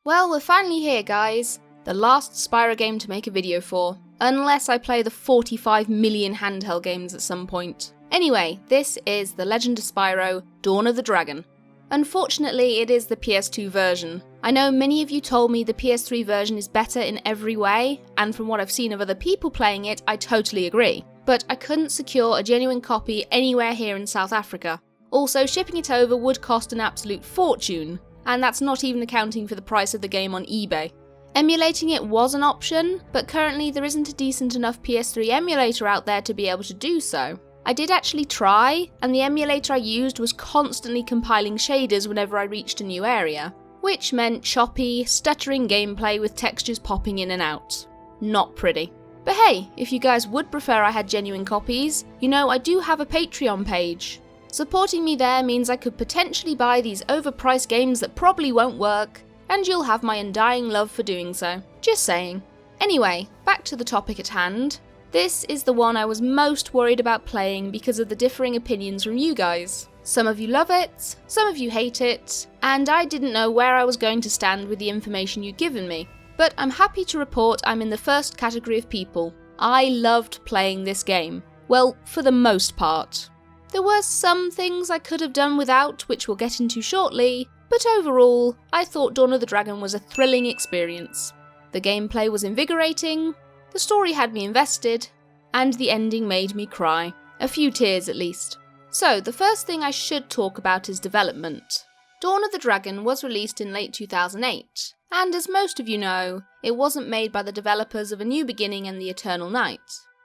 Well, we're finally here, guys. The last Spyro game to make a video for. Unless I play the 45 million handheld games at some point. Anyway, this is The Legend of Spyro, Dawn of the Dragon. Unfortunately, it is the PS2 version. I know many of you told me the PS3 version is better in every way, and from what I've seen of other people playing it, I totally agree. But I couldn't secure a genuine copy anywhere here in South Africa. Also, shipping it over would cost an absolute fortune, and that's not even accounting for the price of the game on eBay. Emulating it was an option, but currently there isn't a decent enough PS3 emulator out there to be able to do so. I did actually try, and the emulator I used was constantly compiling shaders whenever I reached a new area, which meant choppy, stuttering gameplay with textures popping in and out. Not pretty. But hey, if you guys would prefer I had genuine copies, you know I do have a Patreon page. Supporting me there means I could potentially buy these overpriced games that probably won't work, and you'll have my undying love for doing so. Just saying. Anyway, back to the topic at hand. This is the one I was most worried about playing because of the differing opinions from you guys. Some of you love it, some of you hate it, and I didn't know where I was going to stand with the information you'd given me. But I'm happy to report I'm in the first category of people. I loved playing this game. Well, for the most part. There were some things I could have done without, which we'll get into shortly, but overall, I thought Dawn of the Dragon was a thrilling experience. The gameplay was invigorating, the story had me invested, and the ending made me cry. A few tears at least. So, the first thing I should talk about is development. Dawn of the Dragon was released in late 2008, and as most of you know, it wasn't made by the developers of A New Beginning and The Eternal Night.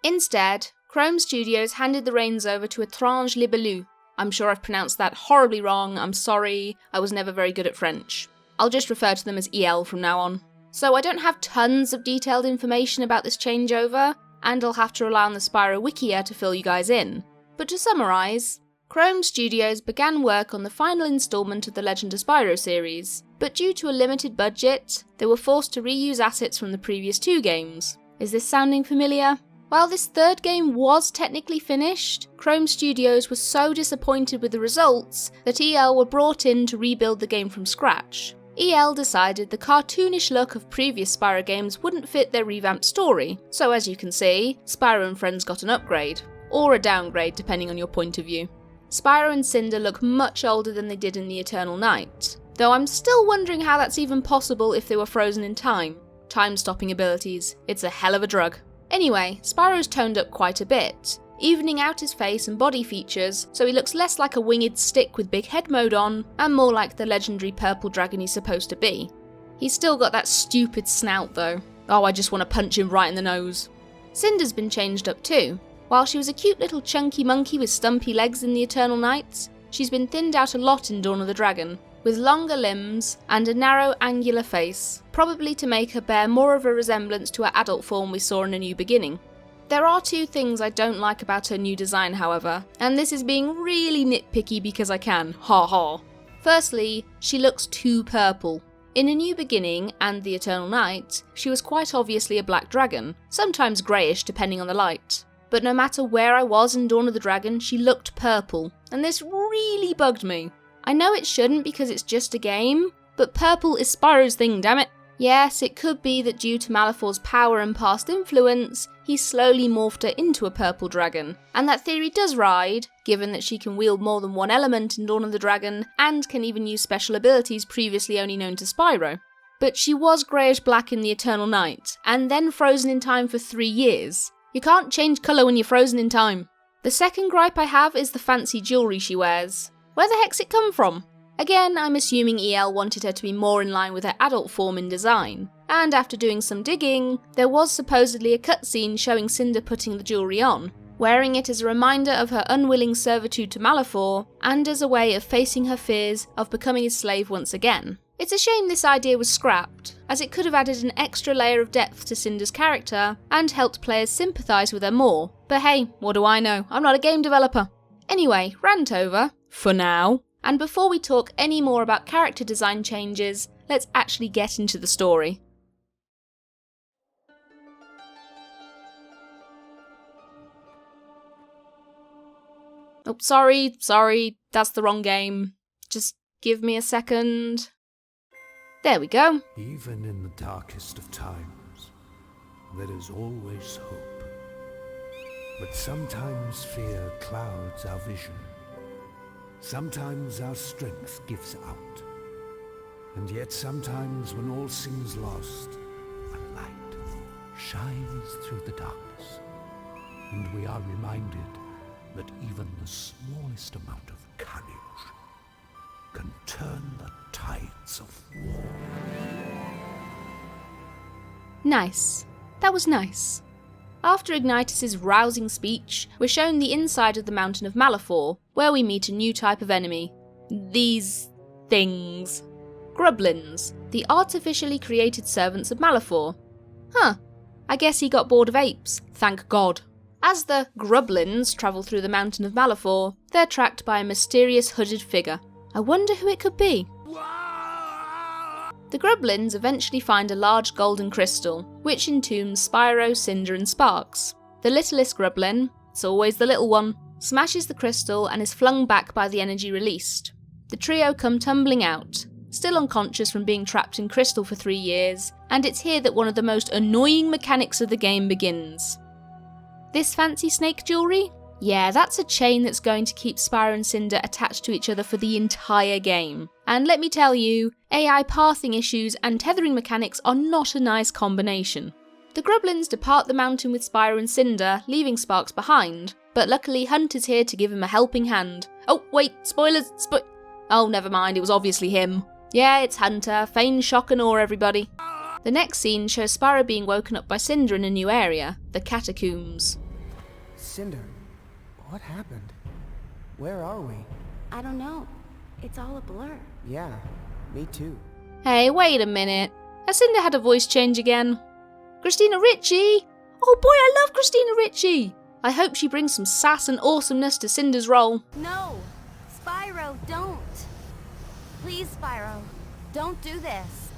Instead, Krome Studios handed the reins over to Étranges Libellules. I'm sure I've pronounced that horribly wrong, I'm sorry, I was never very good at French. I'll just refer to them as EL from now on. So I don't have tons of detailed information about this changeover, and I'll have to rely on the Spyro Wikia to fill you guys in. But to summarise, Krome Studios began work on the final instalment of the Legend of Spyro series, but due to a limited budget, they were forced to reuse assets from the previous two games. Is this sounding familiar? While this third game was technically finished, Krome Studios was so disappointed with the results that EL were brought in to rebuild the game from scratch. EL decided the cartoonish look of previous Spyro games wouldn't fit their revamped story, so as you can see, Spyro and friends got an upgrade, or a downgrade depending on your point of view. Spyro and Cinder look much older than they did in The Eternal Night, though I'm still wondering how that's even possible if they were frozen in time. Time-stopping abilities, it's a hell of a drug. Anyway, Spyro's toned up quite a bit, evening out his face and body features so he looks less like a winged stick with big head mode on, and more like the legendary purple dragon he's supposed to be. He's still got that stupid snout though. Oh, I just want to punch him right in the nose. Cinder's been changed up too. While she was a cute little chunky monkey with stumpy legs in The Eternal Night, she's been thinned out a lot in Dawn of the Dragon, with longer limbs and a narrow angular face, probably to make her bear more of a resemblance to her adult form we saw in A New Beginning. There are two things I don't like about her new design, however, and this is being really nitpicky because I can, ha ha. Firstly, she looks too purple. In A New Beginning and The Eternal Night, she was quite obviously a black dragon, sometimes greyish depending on the light. But no matter where I was in Dawn of the Dragon, she looked purple, and this really bugged me. I know it shouldn't because it's just a game, but purple is Spyro's thing, damn it. Yes, it could be that due to Malefor's power and past influence, he slowly morphed her into a purple dragon, and that theory does ride, given that she can wield more than one element in Dawn of the Dragon, and can even use special abilities previously only known to Spyro. But she was greyish-black in The Eternal Night, and then frozen in time for 3 years. You can't change colour when you're frozen in time. The second gripe I have is the fancy jewellery she wears. Where the heck's it come from? Again, I'm assuming EL wanted her to be more in line with her adult form in design, and after doing some digging, there was supposedly a cutscene showing Cinder putting the jewellery on, wearing it as a reminder of her unwilling servitude to Malefor, and as a way of facing her fears of becoming his slave once again. It's a shame this idea was scrapped, as it could have added an extra layer of depth to Cinder's character, and helped players sympathise with her more, but hey, what do I know, I'm not a game developer. Anyway, rant over, for now. And before we talk any more about character design changes, let's actually get into the story. Oh, sorry, that's the wrong game. Just give me a second. There we go. Even in the darkest of times, there is always hope. But sometimes fear clouds our vision. Sometimes our strength gives out. And yet sometimes when all seems lost, a light shines through the darkness. And we are reminded that even the smallest amount of courage can turn the tides of war. Nice. That was nice. After Ignitus's rousing speech, we're shown the inside of the Mountain of Malafor, where we meet a new type of enemy. These things. Grublins, the artificially created servants of Malafor. Huh. I guess he got bored of apes, thank God. As the Grublins travel through the Mountain of Malafor, they're tracked by a mysterious hooded figure. I wonder who it could be. The Grublins eventually find a large golden crystal, which entombs Spyro, Cinder and Sparks. The littlest Grublin, it's always the little one, smashes the crystal and is flung back by the energy released. The trio come tumbling out, still unconscious from being trapped in crystal for 3 years, and it's here that one of the most annoying mechanics of the game begins. This fancy snake jewellery? Yeah, that's a chain that's going to keep Spyro and Cinder attached to each other for the entire game. And let me tell you, AI pathing issues and tethering mechanics are not a nice combination. The Grublins depart the mountain with Spyro and Cinder, leaving Sparks behind, but luckily Hunt is here to give him a helping hand. Oh wait, spoilers, oh never mind, it was obviously him. Yeah, it's Hunter, feign shock and awe everybody. The next scene shows Spyro being woken up by Cinder in a new area, the catacombs. Cinder, what happened? Where are we? I don't know. It's all a blur. Yeah, me too. Hey, wait a minute. Has Cinder had a voice change again? Christina Ricci! Oh boy, I love Christina Ricci! I hope she brings some sass and awesomeness to Cinder's role. No! Spyro, don't! Please, Spyro, don't do this.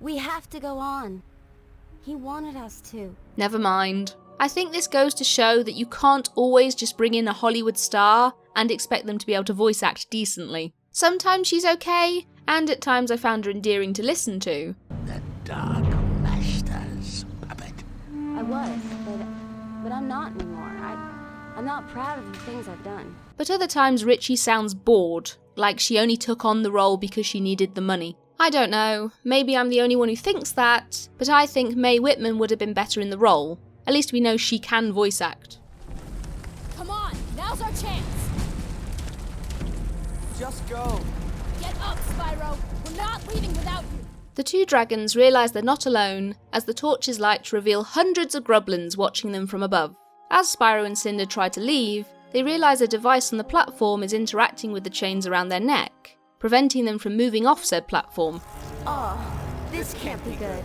We have to go on. He wanted us to. Never mind. I think this goes to show that you can't always just bring in a Hollywood star and expect them to be able to voice act decently. Sometimes she's okay, and at times I found her endearing to listen to. The Dark Master's puppet. I was, but I'm not anymore. I'm not proud of the things I've done. But other times Richie sounds bored, like she only took on the role because she needed the money. I don't know, maybe I'm the only one who thinks that, but I think Mae Whitman would have been better in the role. At least we know she can voice act. Come on, now's our chance! Just go! Get up, Spyro! We're not leaving without you! The two dragons realise they're not alone, as the torches light reveal hundreds of Grublins watching them from above. As Spyro and Cinder try to leave, they realise a device on the platform is interacting with the chains around their neck, preventing them from moving off said platform. Oh, this can't be good.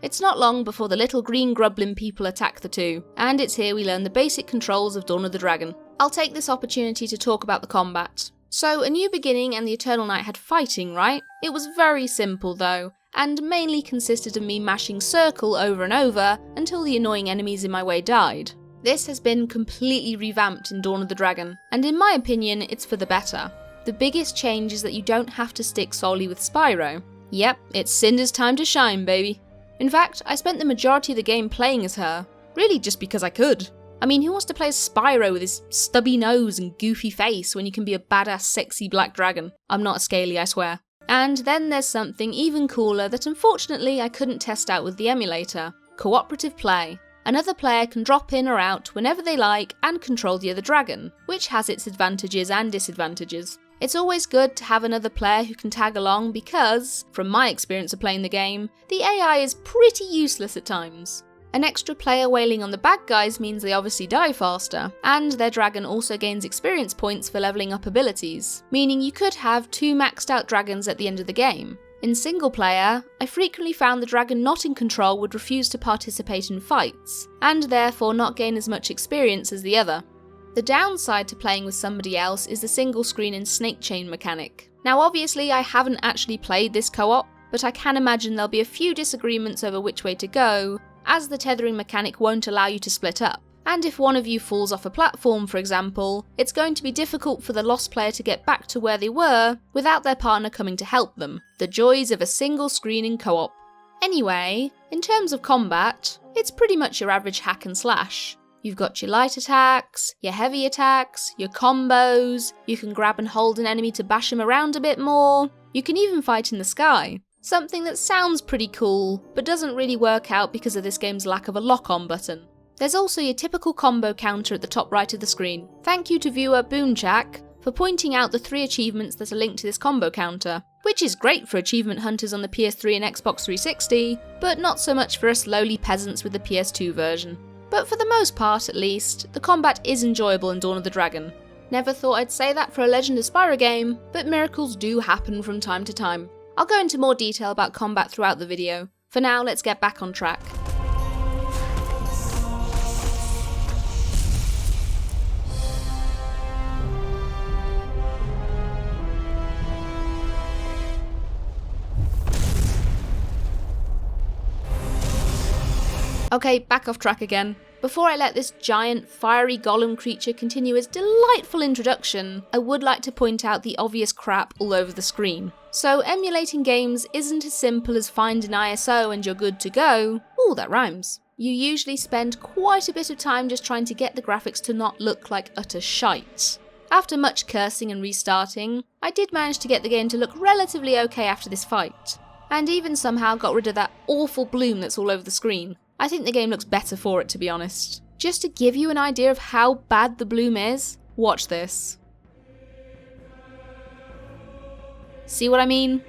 It's not long before the little green Grublin people attack the two, and it's here we learn the basic controls of Dawn of the Dragon. I'll take this opportunity to talk about the combat. So, A New Beginning and the Eternal Night had fighting, right? It was very simple though, and mainly consisted of me mashing circle over and over until the annoying enemies in my way died. This has been completely revamped in Dawn of the Dragon, and in my opinion, it's for the better. The biggest change is that you don't have to stick solely with Spyro. Yep, it's Cinder's time to shine, baby. In fact, I spent the majority of the game playing as her, really just because I could. I mean, who wants to play as Spyro with his stubby nose and goofy face when you can be a badass sexy black dragon? I'm not a scaly, I swear. And then there's something even cooler that unfortunately I couldn't test out with the emulator: cooperative play. Another player can drop in or out whenever they like and control the other dragon, which has its advantages and disadvantages. It's always good to have another player who can tag along because, from my experience of playing the game, the AI is pretty useless at times. An extra player wailing on the bad guys means they obviously die faster, and their dragon also gains experience points for levelling up abilities, meaning you could have 2 maxed out dragons at the end of the game. In single player, I frequently found the dragon not in control would refuse to participate in fights, and therefore not gain as much experience as the other. The downside to playing with somebody else is the single screen and snake chain mechanic. Now obviously I haven't actually played this co-op, but I can imagine there'll be a few disagreements over which way to go, as the tethering mechanic won't allow you to split up. and if one of you falls off a platform, for example, it's going to be difficult for the lost player to get back to where they were without their partner coming to help them. The joys of a single screen in co-op. Anyway, in terms of combat, it's pretty much your average hack and slash. You've got your light attacks, your heavy attacks, your combos, you can grab and hold an enemy to bash him around a bit more, you can even fight in the sky. Something that sounds pretty cool, but doesn't really work out because of this game's lack of a lock-on button. There's also your typical combo counter at the top right of the screen. Thank you to viewer Boonchak for pointing out the 3 achievements that are linked to this combo counter, which is great for achievement hunters on the PS3 and Xbox 360, but not so much for us lowly peasants with the PS2 version. But for the most part, at least, the combat is enjoyable in Dawn of the Dragon. Never thought I'd say that for a Legend of Spyro game, but miracles do happen from time to time. I'll go into more detail about combat throughout the video. For now, let's get back on track. Okay, back off track again. Before I let this giant, fiery golem creature continue its delightful introduction, I would like to point out the obvious crap all over the screen. So emulating games isn't as simple as find an ISO and you're good to go. Ooh, that rhymes. You usually spend quite a bit of time just trying to get the graphics to not look like utter shite. After much cursing and restarting, I did manage to get the game to look relatively okay after this fight, and even somehow got rid of that awful bloom that's all over the screen. I think the game looks better for it, to be honest. Just to give you an idea of how bad the bloom is, watch this. See what I mean?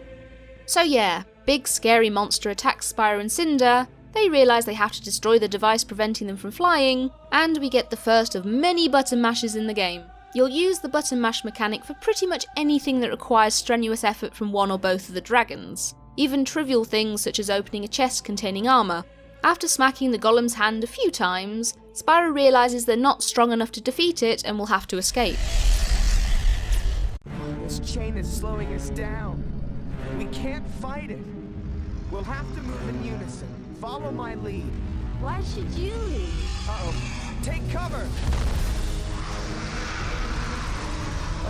So yeah, big scary monster attacks Spyro and Cinder, they realise they have to destroy the device preventing them from flying, and we get the first of many button mashes in the game. You'll use the button mash mechanic for pretty much anything that requires strenuous effort from one or both of the dragons, even trivial things such as opening a chest containing armour. After smacking the golem's hand a few times, Spyro realises they're not strong enough to defeat it and will have to escape. This chain is slowing us down. We can't fight it. We'll have to move in unison. Follow my lead. Why should you lead? Uh-oh. Take cover!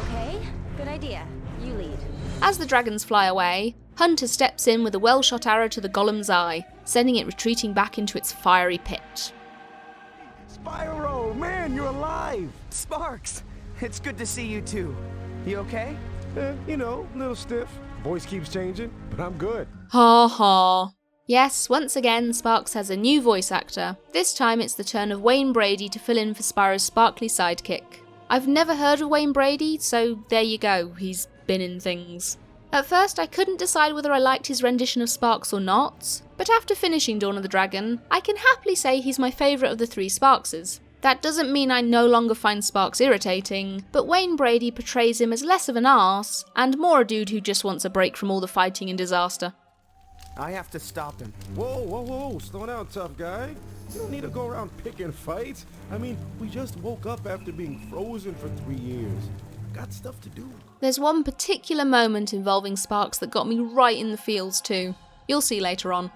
Okay, good idea. You lead. As the dragons fly away, Hunter steps in with a well-shot arrow to the golem's eye, sending it retreating back into its fiery pit. Spyro, man, you're alive! Sparks! It's good to see you too. You okay? You know, a little stiff. Voice keeps changing, but I'm good. Ha ha. Yes, once again, Sparks has a new voice actor. This time it's the turn of Wayne Brady to fill in for Spyro's sparkly sidekick. I've never heard of Wayne Brady, so there you go, he's been in things. At first I couldn't decide whether I liked his rendition of Sparks or not, but after finishing Dawn of the Dragon, I can happily say he's my favourite of the 3 Sparkses. That doesn't mean I no longer find Sparks irritating, but Wayne Brady portrays him as less of an arse, and more a dude who just wants a break from all the fighting and disaster. I have to stop him. Whoa, slow down, tough guy. You don't need to go around picking fights. I mean, we just woke up after being frozen for 3 years. Got stuff to do. There's one particular moment involving Sparks that got me right in the feels too. You'll see later on.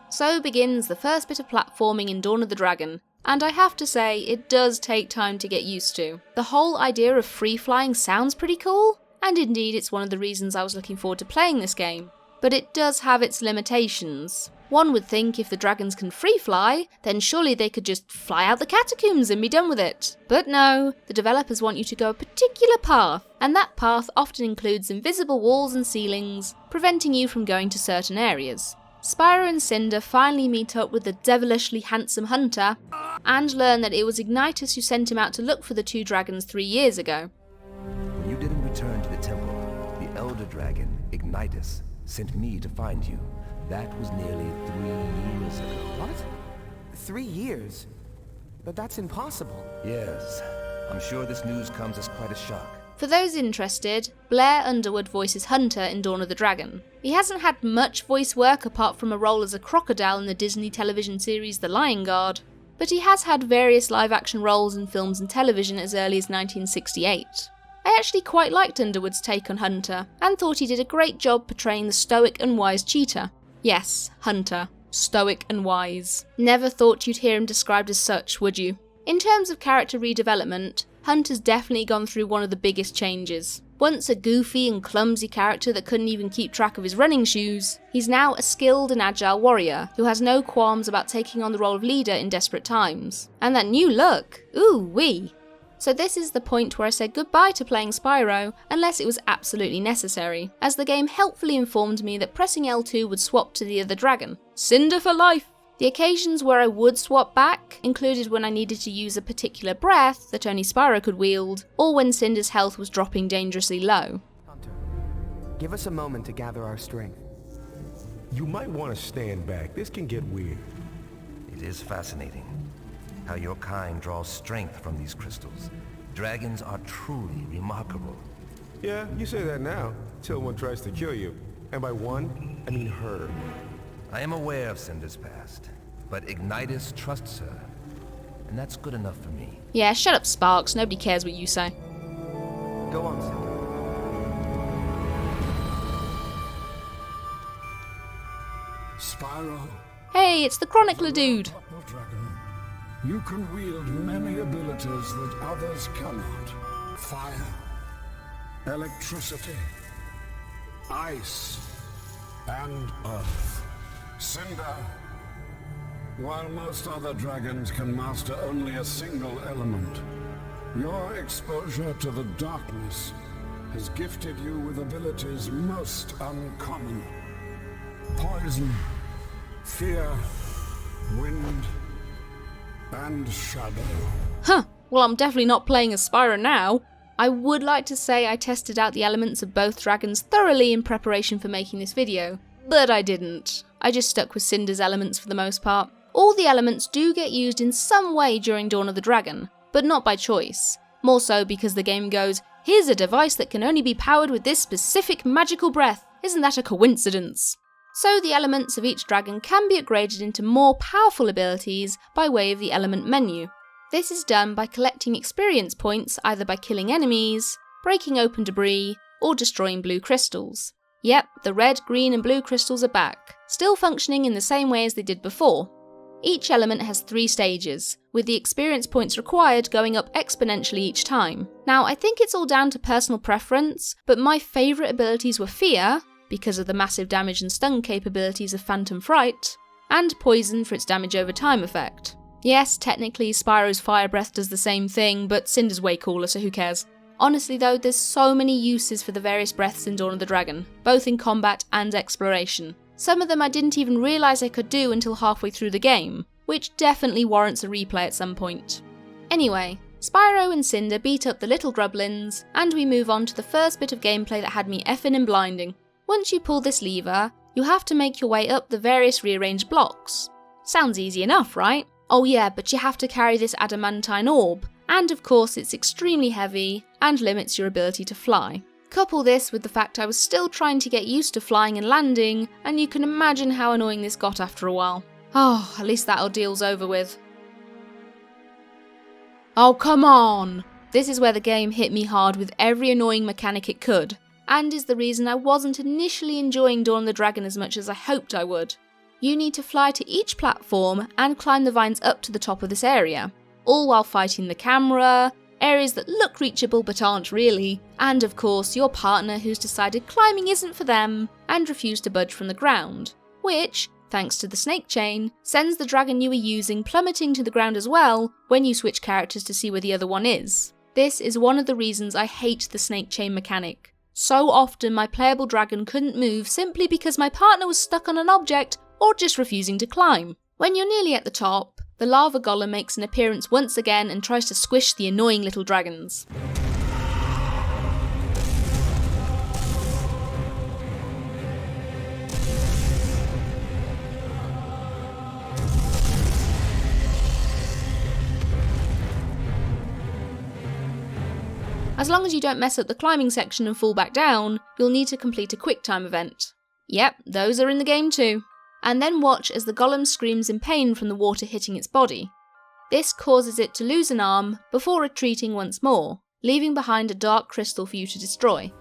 So begins the first bit of platforming in Dawn of the Dragon, and I have to say, it does take time to get used to. The whole idea of free flying sounds pretty cool, and indeed it's one of the reasons I was looking forward to playing this game. But it does have its limitations. One would think if the dragons can free fly, then surely they could just fly out the catacombs and be done with it. But no, the developers want you to go a particular path, and that path often includes invisible walls and ceilings, preventing you from going to certain areas. Spyro and Cinder finally meet up with the devilishly handsome Hunter, and learn that it was Ignitus who sent him out to look for the 2 dragons 3 years ago. When you didn't return to the temple, the elder dragon, Ignitus, sent me to find you. That was nearly 3 years ago. What? 3 years? But that's impossible. Yes. I'm sure this news comes as quite a shock. For those interested, Blair Underwood voices Hunter in Dawn of the Dragon. He hasn't had much voice work apart from a role as a crocodile in the Disney television series The Lion Guard, but he has had various live-action roles in films and television as early as 1968. I actually quite liked Underwood's take on Hunter, and thought he did a great job portraying the stoic and wise cheetah. Yes, Hunter. Stoic and wise. Never thought you'd hear him described as such, would you? In terms of character redevelopment, Hunt has definitely gone through one of the biggest changes. Once a goofy and clumsy character that couldn't even keep track of his running shoes, he's now a skilled and agile warrior who has no qualms about taking on the role of leader in desperate times. And that new look! Ooh wee! So this is the point where I said goodbye to playing Spyro unless it was absolutely necessary, as the game helpfully informed me that pressing L2 would swap to the other dragon. Cinder for life! The occasions where I would swap back included when I needed to use a particular breath that only Spyro could wield, or when Cinder's health was dropping dangerously low. Hunter, give us a moment to gather our strength. You might want to stand back. This can get weird. It is fascinating how your kind draws strength from these crystals. Dragons are truly remarkable. Yeah, you say that now, till one tries to kill you. And by one, I mean her. I am aware of Cinder's past, but Ignitus trusts her, and that's good enough for me. Yeah, shut up, Sparks. Nobody cares what you say. Go on, Cinder. Spyro, Hey, it's the Chronicler dude! Purple Dragon, you can wield many abilities that others cannot. Fire, electricity, ice, and earth. Cinder, while most other dragons can master only a single element, your exposure to the darkness has gifted you with abilities most uncommon. Poison, fear, wind, and shadow. Huh, well I'm definitely not playing as Spyro now. I would like to say I tested out the elements of both dragons thoroughly in preparation for making this video, but I didn't. I just stuck with Cinder's elements for the most part. All the elements do get used in some way during Dawn of the Dragon, but not by choice. More so because the game goes, here's a device that can only be powered with this specific magical breath. Isn't that a coincidence? So the elements of each dragon can be upgraded into more powerful abilities by way of the element menu. This is done by collecting experience points either by killing enemies, breaking open debris, or destroying blue crystals. Yep, the red, green and blue crystals are back, still functioning in the same way as they did before. Each element has 3 stages, with the experience points required going up exponentially each time. Now, I think it's all down to personal preference, but my favourite abilities were Fear, because of the massive damage and stun capabilities of Phantom Fright, and Poison for its damage over time effect. Yes, technically Spyro's Fire Breath does the same thing, but Cinder's way cooler, so who cares? Honestly though, there's so many uses for the various breaths in Dawn of the Dragon, both in combat and exploration. Some of them I didn't even realise I could do until halfway through the game, which definitely warrants a replay at some point. Anyway, Spyro and Cinder beat up the little grublins, and we move on to the first bit of gameplay that had me effing and blinding. Once you pull this lever, you have to make your way up the various rearranged blocks. Sounds easy enough, right? Oh yeah, but you have to carry this adamantine orb, and of course it's extremely heavy and limits your ability to fly. Couple this with the fact I was still trying to get used to flying and landing, and you can imagine how annoying this got after a while. Oh, at least that ordeal's over with. Oh come on! This is where the game hit me hard with every annoying mechanic it could, and is the reason I wasn't initially enjoying Dawn of the Dragon as much as I hoped I would. You need to fly to each platform and climb the vines up to the top of this area, all while fighting the camera, areas that look reachable but aren't really, and of course your partner who's decided climbing isn't for them and refused to budge from the ground, which, thanks to the snake chain, sends the dragon you are using plummeting to the ground as well when you switch characters to see where the other one is. This is one of the reasons I hate the snake chain mechanic. So often my playable dragon couldn't move simply because my partner was stuck on an object or just refusing to climb. When you're nearly at the top, the lava golem makes an appearance once again and tries to squish the annoying little dragons. As long as you don't mess up the climbing section and fall back down, you'll need to complete a quick time event. Yep, those are in the game too. And then watch as the golem screams in pain from the water hitting its body. This causes it to lose an arm before retreating once more, leaving behind a dark crystal for you to destroy.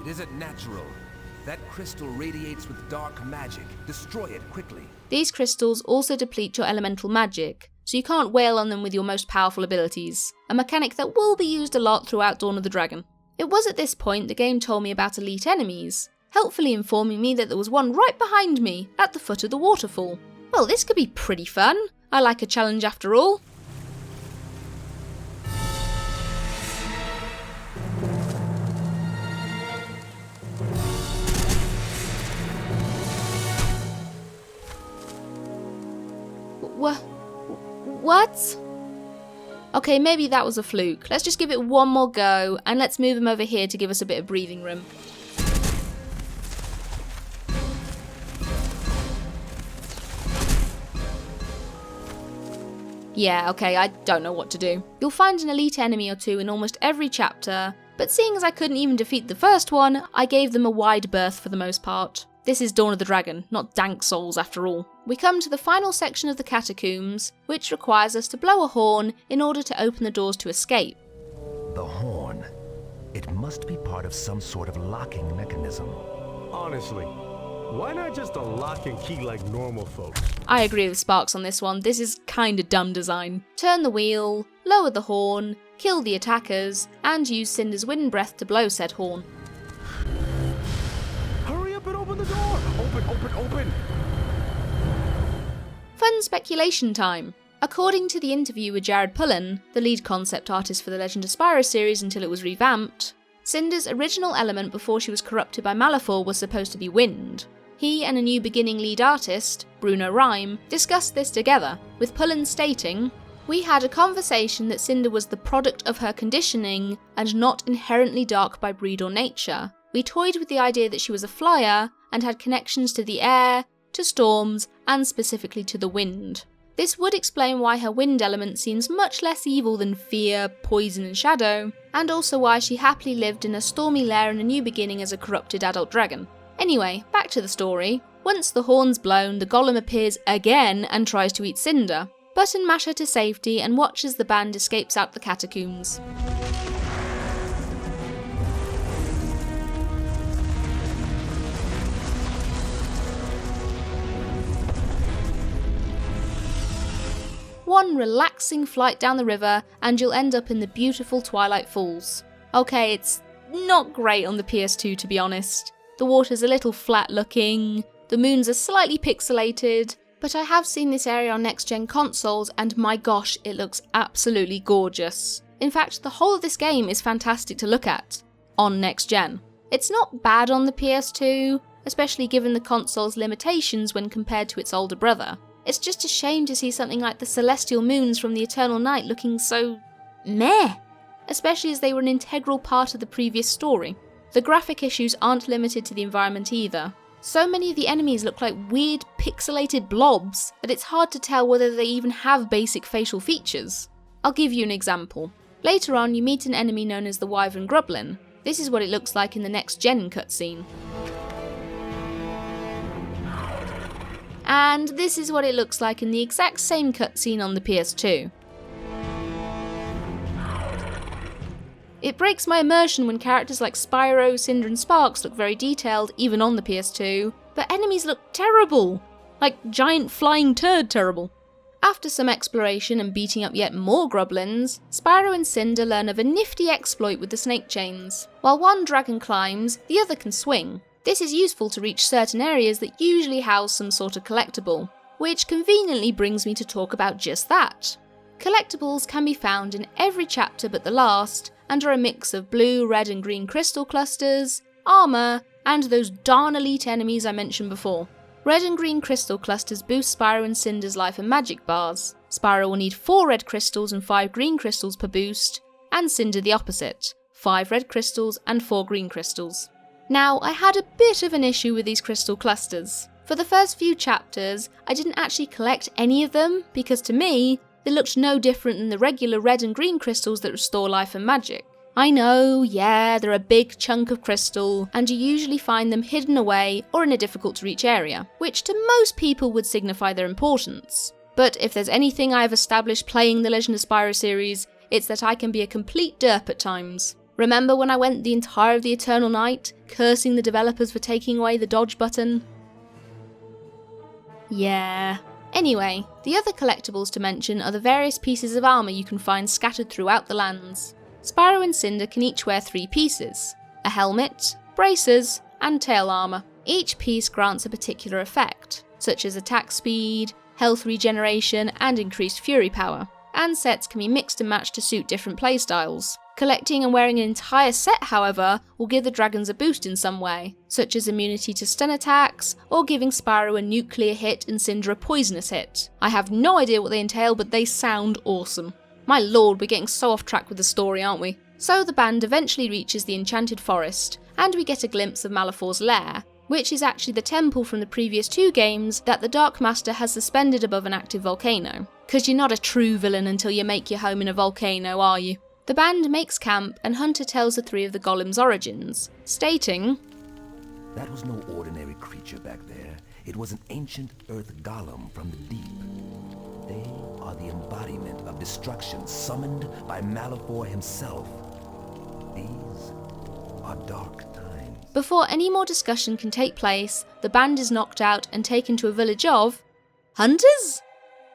It isn't natural. That crystal radiates with dark magic. Destroy it quickly. These crystals also deplete your elemental magic, so you can't wail on them with your most powerful abilities, a mechanic that will be used a lot throughout Dawn of the Dragon. It was at this point the game told me about elite enemies, helpfully informing me that there was one right behind me, at the foot of the waterfall. Well, this could be pretty fun. I like a challenge after all. What? Okay, maybe that was a fluke. Let's just give it one more go, and let's move him over here to give us a bit of breathing room. Yeah, okay, I don't know what to do. You'll find an elite enemy or two in almost every chapter, but seeing as I couldn't even defeat the first one, I gave them a wide berth for the most part. This is Dawn of the Dragon, not Dank Souls after all. We come to the final section of the catacombs, which requires us to blow a horn in order to open the doors to escape. The horn. It must be part of some sort of locking mechanism. Honestly, why not just a lock and key like normal folks? I agree with Sparks on this one, this is kinda dumb design. Turn the wheel, lower the horn, kill the attackers, and use Cinder's wind breath to blow said horn. Hurry up and open the door! Open! Fun speculation time! According to the interview with Jared Pullen, the lead concept artist for the Legend of Spyro series until it was revamped, Cinder's original element before she was corrupted by Malifaux was supposed to be wind. He and a new beginning lead artist, Bruno Rhyme, discussed this together, with Pullen stating, "We had a conversation that Cinder was the product of her conditioning and not inherently dark by breed or nature. We toyed with the idea that she was a flyer and had connections to the air, to storms, and specifically to the wind. This would explain why her wind element seems much less evil than fear, poison, and shadow, and also why she happily lived in a stormy lair in a new beginning as a corrupted adult dragon. Anyway, back to the story. Once the horn's blown, the golem appears again and tries to eat Cinder. Button mash her to safety and watch as the band escapes out the catacombs. One relaxing flight down the river and you'll end up in the beautiful Twilight Falls. Okay, it's not great on the PS2 to be honest. The water's a little flat looking, the moons are slightly pixelated, but I have seen this area on next-gen consoles and my gosh, it looks absolutely gorgeous. In fact, the whole of this game is fantastic to look at, on next-gen. It's not bad on the PS2, especially given the console's limitations when compared to its older brother. It's just a shame to see something like the celestial moons from the Eternal Night looking so meh, especially as they were an integral part of the previous story. The graphic issues aren't limited to the environment either. So many of the enemies look like weird pixelated blobs that it's hard to tell whether they even have basic facial features. I'll give you an example. Later on you meet an enemy known as the Wyvern Grublin. This is what it looks like in the next gen cutscene. And this is what it looks like in the exact same cutscene on the PS2. It breaks my immersion when characters like Spyro, Cinder and Sparks look very detailed, even on the PS2, but enemies look terrible! Like giant flying turd terrible. After some exploration and beating up yet more Grublins, Spyro and Cinder learn of a nifty exploit with the snake chains. While one dragon climbs, the other can swing. This is useful to reach certain areas that usually house some sort of collectible, which conveniently brings me to talk about just that. Collectibles can be found in every chapter but the last, and are a mix of blue, red and green crystal clusters, armour, and those darn elite enemies I mentioned before. Red and green crystal clusters boost Spyro and Cinder's life and magic bars. Spyro will need 4 red crystals and 5 green crystals per boost, and Cinder the opposite, 5 red crystals and 4 green crystals. Now, I had a bit of an issue with these crystal clusters. For the first few chapters, I didn't actually collect any of them, because to me, they looked no different than the regular red and green crystals that restore life and magic. I know, yeah, they're a big chunk of crystal, and you usually find them hidden away or in a difficult to reach area, which to most people would signify their importance. But if there's anything I've established playing the Legend of Spyro series, it's that I can be a complete derp at times. Remember when I went the entire of the Eternal Night, cursing the developers for taking away the dodge button? Yeah. Anyway, the other collectibles to mention are the various pieces of armour you can find scattered throughout the lands. Spyro and Cinder can each wear 3 pieces: a helmet, bracers, and tail armour. Each piece grants a particular effect, such as attack speed, health regeneration, and increased fury power, and sets can be mixed and matched to suit different playstyles. Collecting and wearing an entire set, however, will give the dragons a boost in some way, such as immunity to stun attacks, or giving Spyro a nuclear hit and Cinder a poisonous hit. I have no idea what they entail, but they sound awesome. My lord, we're getting so off track with the story, aren't we? So the band eventually reaches the Enchanted Forest, and we get a glimpse of Malefor's lair, which is actually the temple from the previous 2 games that the Dark Master has suspended above an active volcano. 'Cause you're not a true villain until you make your home in a volcano, are you? The band makes camp, and Hunter tells the 3 of the golem's origins, stating, That was no ordinary creature back there. It was an ancient earth golem from the deep. They are the embodiment of destruction summoned by Malefor himself. These are dark times. Before any more discussion can take place, the band is knocked out and taken to a village of hunters?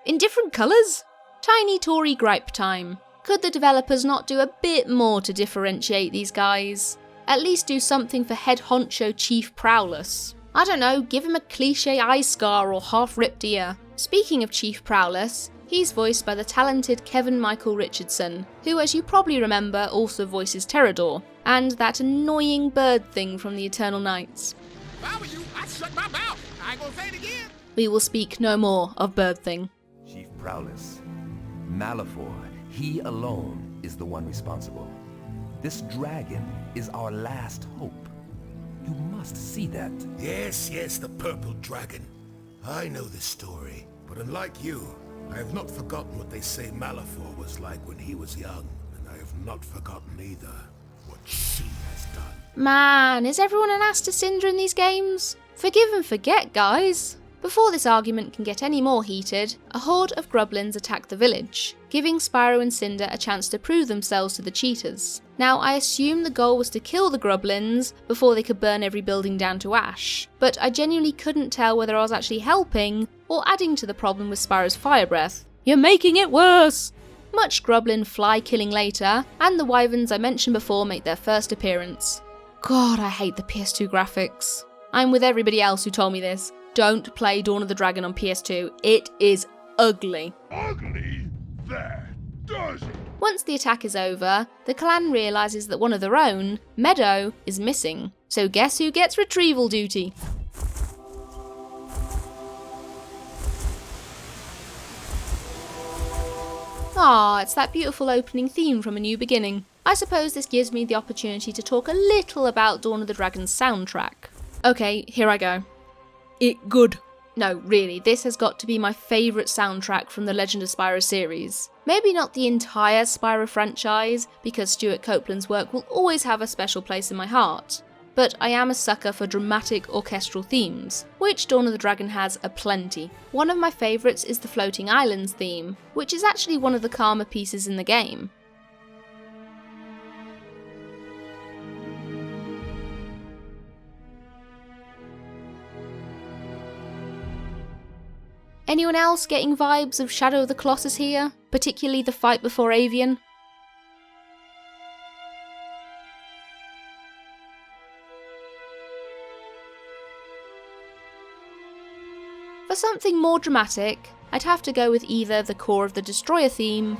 In different colours? Tiny Tory gripe time. Could the developers not do a bit more to differentiate these guys? At least do something for head honcho Chief Prowless. I don't know, give him a cliche eye scar or half-ripped ear. Speaking of Chief Prowless, he's voiced by the talented Kevin Michael Richardson, who, as you probably remember, also voices Toridori, and that annoying bird thing from the Eternal Nights. If I were you, I'd shut my mouth. I ain't gonna say it again. We will speak no more of bird thing. Chief Prowless. Malefor, he alone is the one responsible. This dragon is our last hope. You must see that. Yes, the purple dragon. I know the story, but unlike you, I have not forgotten what they say Malefor was like when he was young, and I have not forgotten either what she has done. Man, is everyone an ass to Cinder in these games? Forgive and forget, guys. Before this argument can get any more heated, a horde of grublins attack the village, giving Spyro and Cinder a chance to prove themselves to the cheaters. Now, I assume the goal was to kill the grublins before they could burn every building down to ash, but I genuinely couldn't tell whether I was actually helping or adding to the problem with Spyro's fire breath. You're making it worse! Much grublin fly killing later, and the wyverns I mentioned before make their first appearance. God, I hate the PS2 graphics. I'm with everybody else who told me this. Don't play Dawn of the Dragon on PS2, it is ugly. Ugly? That does it. Once the attack is over, the clan realises that one of their own, Meadow, is missing. So guess who gets retrieval duty? Ah, it's that beautiful opening theme from A New Beginning. I suppose this gives me the opportunity to talk a little about Dawn of the Dragon's soundtrack. Okay, here I go. It good. No, really, this has got to be my favourite soundtrack from the Legend of Spyro series. Maybe not the entire Spyro franchise, because Stuart Copeland's work will always have a special place in my heart, but I am a sucker for dramatic orchestral themes, which Dawn of the Dragon has aplenty. One of my favourites is the Floating Islands theme, which is actually one of the calmer pieces in the game. Anyone else getting vibes of Shadow of the Colossus here? Particularly the fight before Avian? For something more dramatic, I'd have to go with either the Core of the Destroyer theme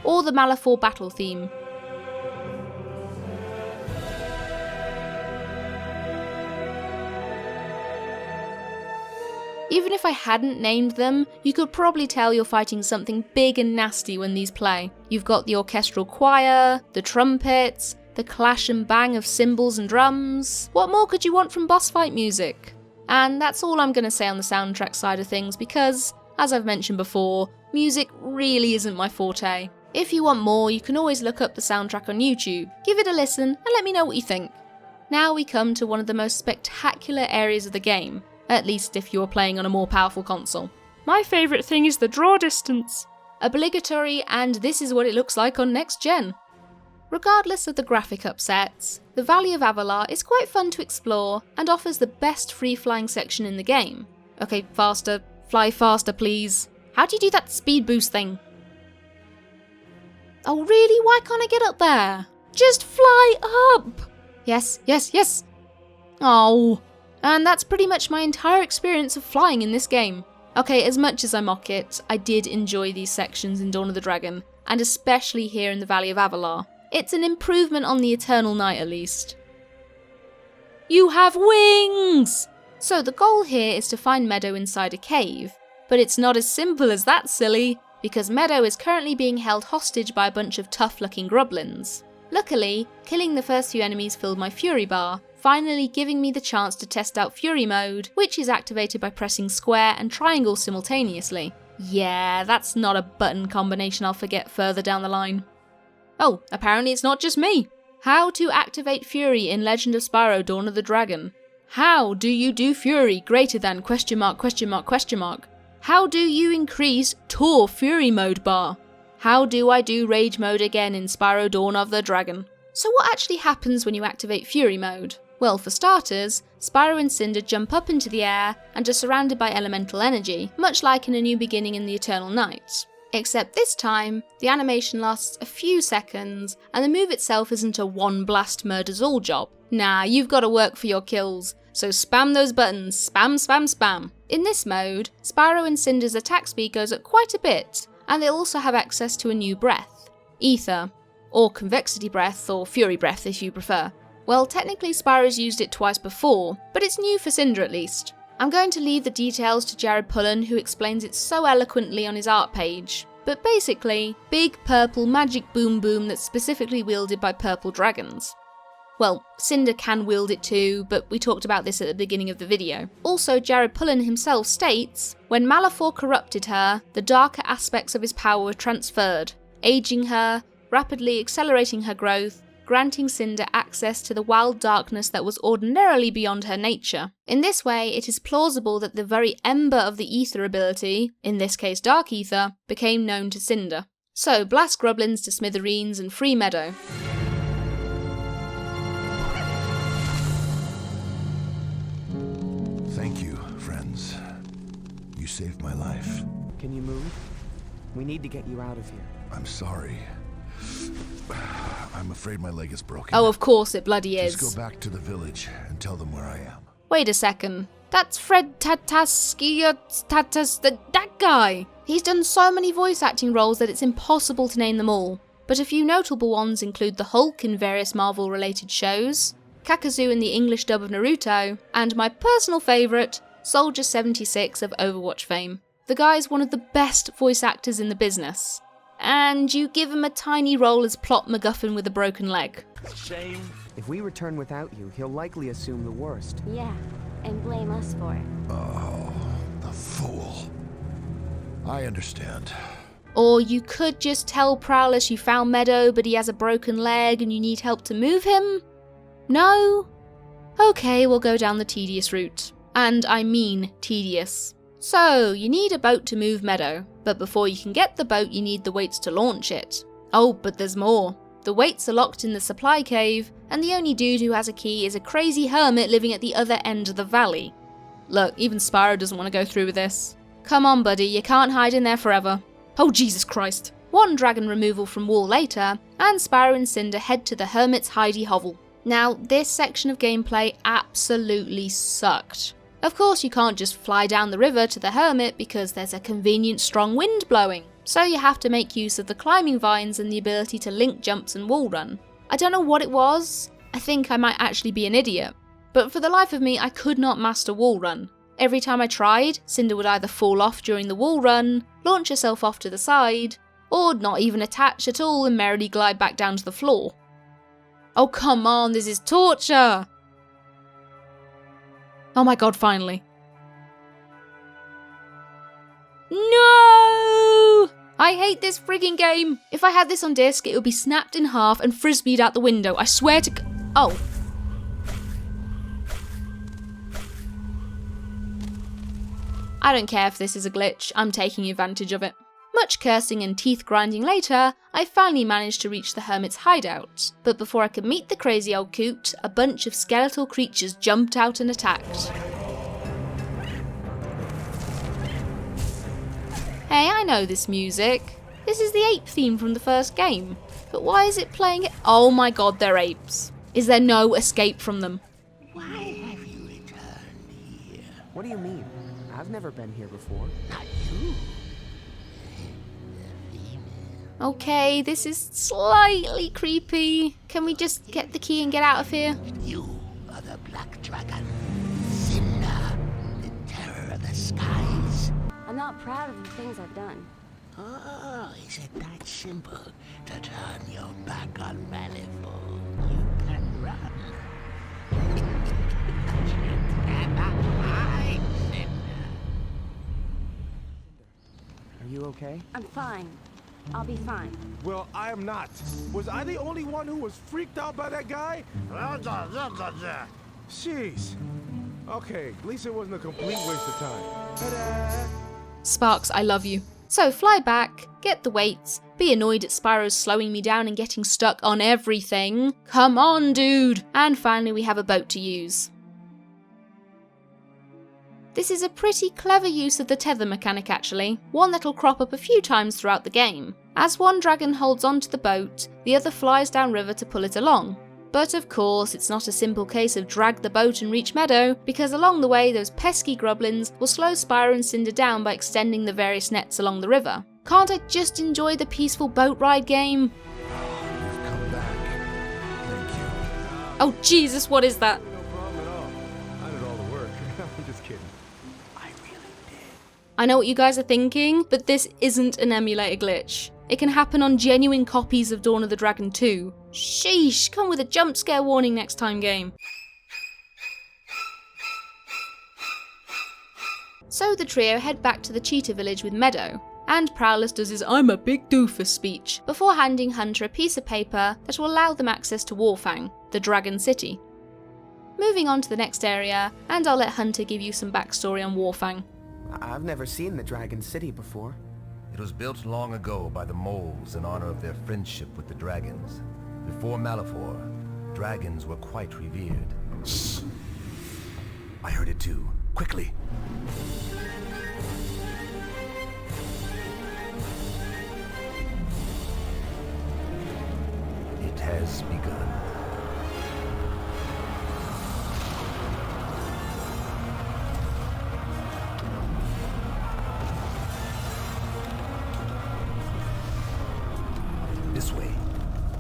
or the Malefor battle theme. Even if I hadn't named them, you could probably tell you're fighting something big and nasty when these play. You've got the orchestral choir, the trumpets, the clash and bang of cymbals and drums. What more could you want from boss fight music? And that's all I'm going to say on the soundtrack side of things because, as I've mentioned before, music really isn't my forte. If you want more, you can always look up the soundtrack on YouTube, give it a listen, and let me know what you think. Now we come to one of the most spectacular areas of the game. At least if you're playing on a more powerful console. My favourite thing is the draw distance. Obligatory, and this is what it looks like on next gen. Regardless of the graphic upsets, the Valley of Avalar is quite fun to explore and offers the best free-flying section in the game. Okay, faster. Fly faster, please. How do you do that speed boost thing? Oh really? Why can't I get up there? Just fly up! Yes, yes, yes! Oh. And that's pretty much my entire experience of flying in this game. Okay, as much as I mock it, I did enjoy these sections in Dawn of the Dragon, and especially here in the Valley of Avalar. It's an improvement on the Eternal Night at least. You have wings! So the goal here is to find Meadow inside a cave, but it's not as simple as that, silly, because Meadow is currently being held hostage by a bunch of tough-looking grublins. Luckily, killing the first few enemies filled my Fury bar, finally giving me the chance to test out Fury mode, which is activated by pressing square and triangle simultaneously. Yeah, that's not a button combination I'll forget further down the line. Oh, apparently it's not just me. How to activate Fury in Legend of Spyro Dawn of the Dragon. How do you do Fury greater than ? How do you increase Tor Fury mode bar? How do I do Rage mode again in Spyro Dawn of the Dragon? So what actually happens when you activate Fury mode? Well, for starters, Spyro and Cinder jump up into the air and are surrounded by elemental energy, much like in A New Beginning in the Eternal Night. Except this time, the animation lasts a few seconds, and the move itself isn't a one blast murders all job. Nah, you've got to work for your kills, so spam those buttons, spam, spam, spam. In this mode, Spyro and Cinder's attack speed goes up quite a bit, and they'll also have access to a new breath, Ether, or Convexity Breath, or Fury Breath if you prefer. Well, technically Spyro's used it twice before, but it's new for Cinder at least. I'm going to leave the details to Jared Pullen, who explains it so eloquently on his art page. But basically, big purple magic boom boom that's specifically wielded by purple dragons. Well, Cinder can wield it too, but we talked about this at the beginning of the video. Also, Jared Pullen himself states, when Malefor corrupted her, the darker aspects of his power were transferred, aging her, rapidly accelerating her growth, granting Cinder access to the wild darkness that was ordinarily beyond her nature. In this way, it is plausible that the very ember of the Ether ability, in this case Dark Ether, became known to Cinder. So, blast Grublins to smithereens and free Meadow. Thank you, friends. You saved my life. Can you move? We need to get you out of here. I'm sorry. I'm afraid my leg is broken. Oh, of course it bloody is. Just go back to the village and tell them where I am. Wait a second. That's Fred Tatas, that guy. He's done so many voice acting roles that it's impossible to name them all. But a few notable ones include the Hulk in various Marvel-related shows, Kakazu in the English dub of Naruto, and my personal favourite, Soldier 76 of Overwatch fame. The guy's one of the best voice actors in the business. And you give him a tiny role as Plot MacGuffin with a broken leg. Shame. If we return without you, he'll likely assume the worst. Yeah, and blame us for it. Oh, the fool. I understand. Or you could just tell Prowless you found Meadow, but he has a broken leg and you need help to move him? No? Okay, we'll go down the tedious route. And I mean tedious. So, you need a boat to move Meadow, but before you can get the boat you need the weights to launch it. Oh, but there's more. The weights are locked in the supply cave, and the only dude who has a key is a crazy hermit living at the other end of the valley. Look, even Spyro doesn't want to go through with this. Come on buddy, you can't hide in there forever. Oh Jesus Christ. One dragon removal from wall later, and Spyro and Cinder head to the hermit's hidey hovel. Now, this section of gameplay absolutely sucked. Of course, you can't just fly down the river to the hermit because there's a convenient strong wind blowing, so you have to make use of the climbing vines and the ability to link jumps and wall run. I don't know what it was, I think I might actually be an idiot, but for the life of me I could not master wall run. Every time I tried, Cinder would either fall off during the wall run, launch herself off to the side, or not even attach at all and merrily glide back down to the floor. Oh come on, this is torture! Oh my god, finally. No! I hate this frigging game. If I had this on disc, it would be snapped in half and frisbeed out the window. I swear to... Oh. I don't care if this is a glitch. I'm taking advantage of it. Much cursing and teeth grinding later, I finally managed to reach the hermit's hideout, but before I could meet the crazy old coot, a bunch of skeletal creatures jumped out and attacked. Hey, I know this music. This is the ape theme from the first game, but why is it playing it? Oh my god, they're apes. Is there no escape from them? Why have you returned here? What do you mean? I've never been here before. Not you. Okay, this is slightly creepy. Can we just get the key and get out of here? You are the Black Dragon. Cinder, the terror of the skies. I'm not proud of the things I've done. Oh, is it that simple to turn your back on Malifaux? You can run. You cannot hide, Cinder. Are you okay? I'm fine. I'll be fine. Well, I am not. Was I the only one who was freaked out by that guy? Jeez. Okay, at least it wasn't a complete waste of time. Ta-da! Sparks, I love you. So fly back, get the weights, be annoyed at Spyro's slowing me down and getting stuck on everything. Come on, dude! And finally we have a boat to use. This is a pretty clever use of the tether mechanic actually, one that'll crop up a few times throughout the game. As one dragon holds onto the boat, the other flies downriver to pull it along. But of course, it's not a simple case of drag the boat and reach Meadow, because along the way those pesky grublins will slow Spyro and Cinder down by extending the various nets along the river. Can't I just enjoy the peaceful boat ride game? You've come back. Thank you. Oh Jesus, what is that? No problem at all. I did all the work. I'm just kidding. I really did. I know what you guys are thinking, but this isn't an emulator glitch. It can happen on genuine copies of Dawn of the Dragon 2. Sheesh, come with a jump scare warning next time, game. So the trio head back to the cheetah village with Meadow, and Prowlus does his "I'm a big doofus" speech before handing Hunter a piece of paper that will allow them access to Warfang, the Dragon City. Moving on to the next area, and I'll let Hunter give you some backstory on Warfang. I've never seen the Dragon City before. It was built long ago by the moles in honor of their friendship with the dragons. Before Malifaux, dragons were quite revered. Shh. I heard it too. Quickly. It has begun. This way.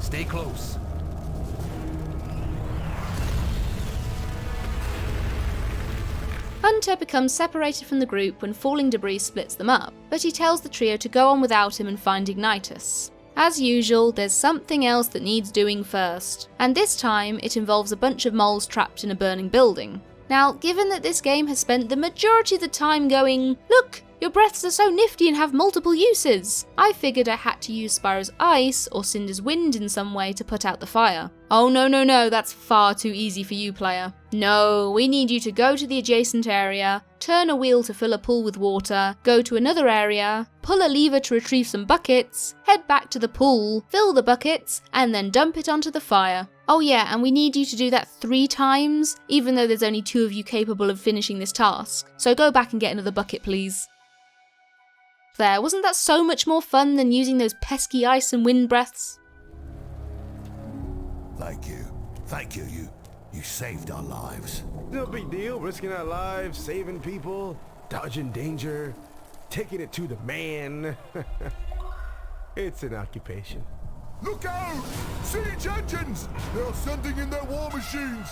Stay close. Hunter becomes separated from the group when falling debris splits them up, but he tells the trio to go on without him and find Ignitus. As usual, there's something else that needs doing first, and this time it involves a bunch of moles trapped in a burning building. Now, given that this game has spent the majority of the time going, "Look, your breaths are so nifty and have multiple uses," I figured I had to use Spyro's ice or Cinder's wind in some way to put out the fire. Oh no, that's far too easy for you, player. No, we need you to go to the adjacent area, turn a wheel to fill a pool with water, go to another area, pull a lever to retrieve some buckets, head back to the pool, fill the buckets, and then dump it onto the fire. Oh yeah, and we need you to do that 3 times, even though there's only 2 of you capable of finishing this task. So go back and get another bucket, please. There, wasn't that so much more fun than using those pesky ice and wind breaths? Thank you. You saved our lives. No big deal, risking our lives, saving people, dodging danger, taking it to the man. It's an occupation. Look out! Siege engines! They're sending in their war machines!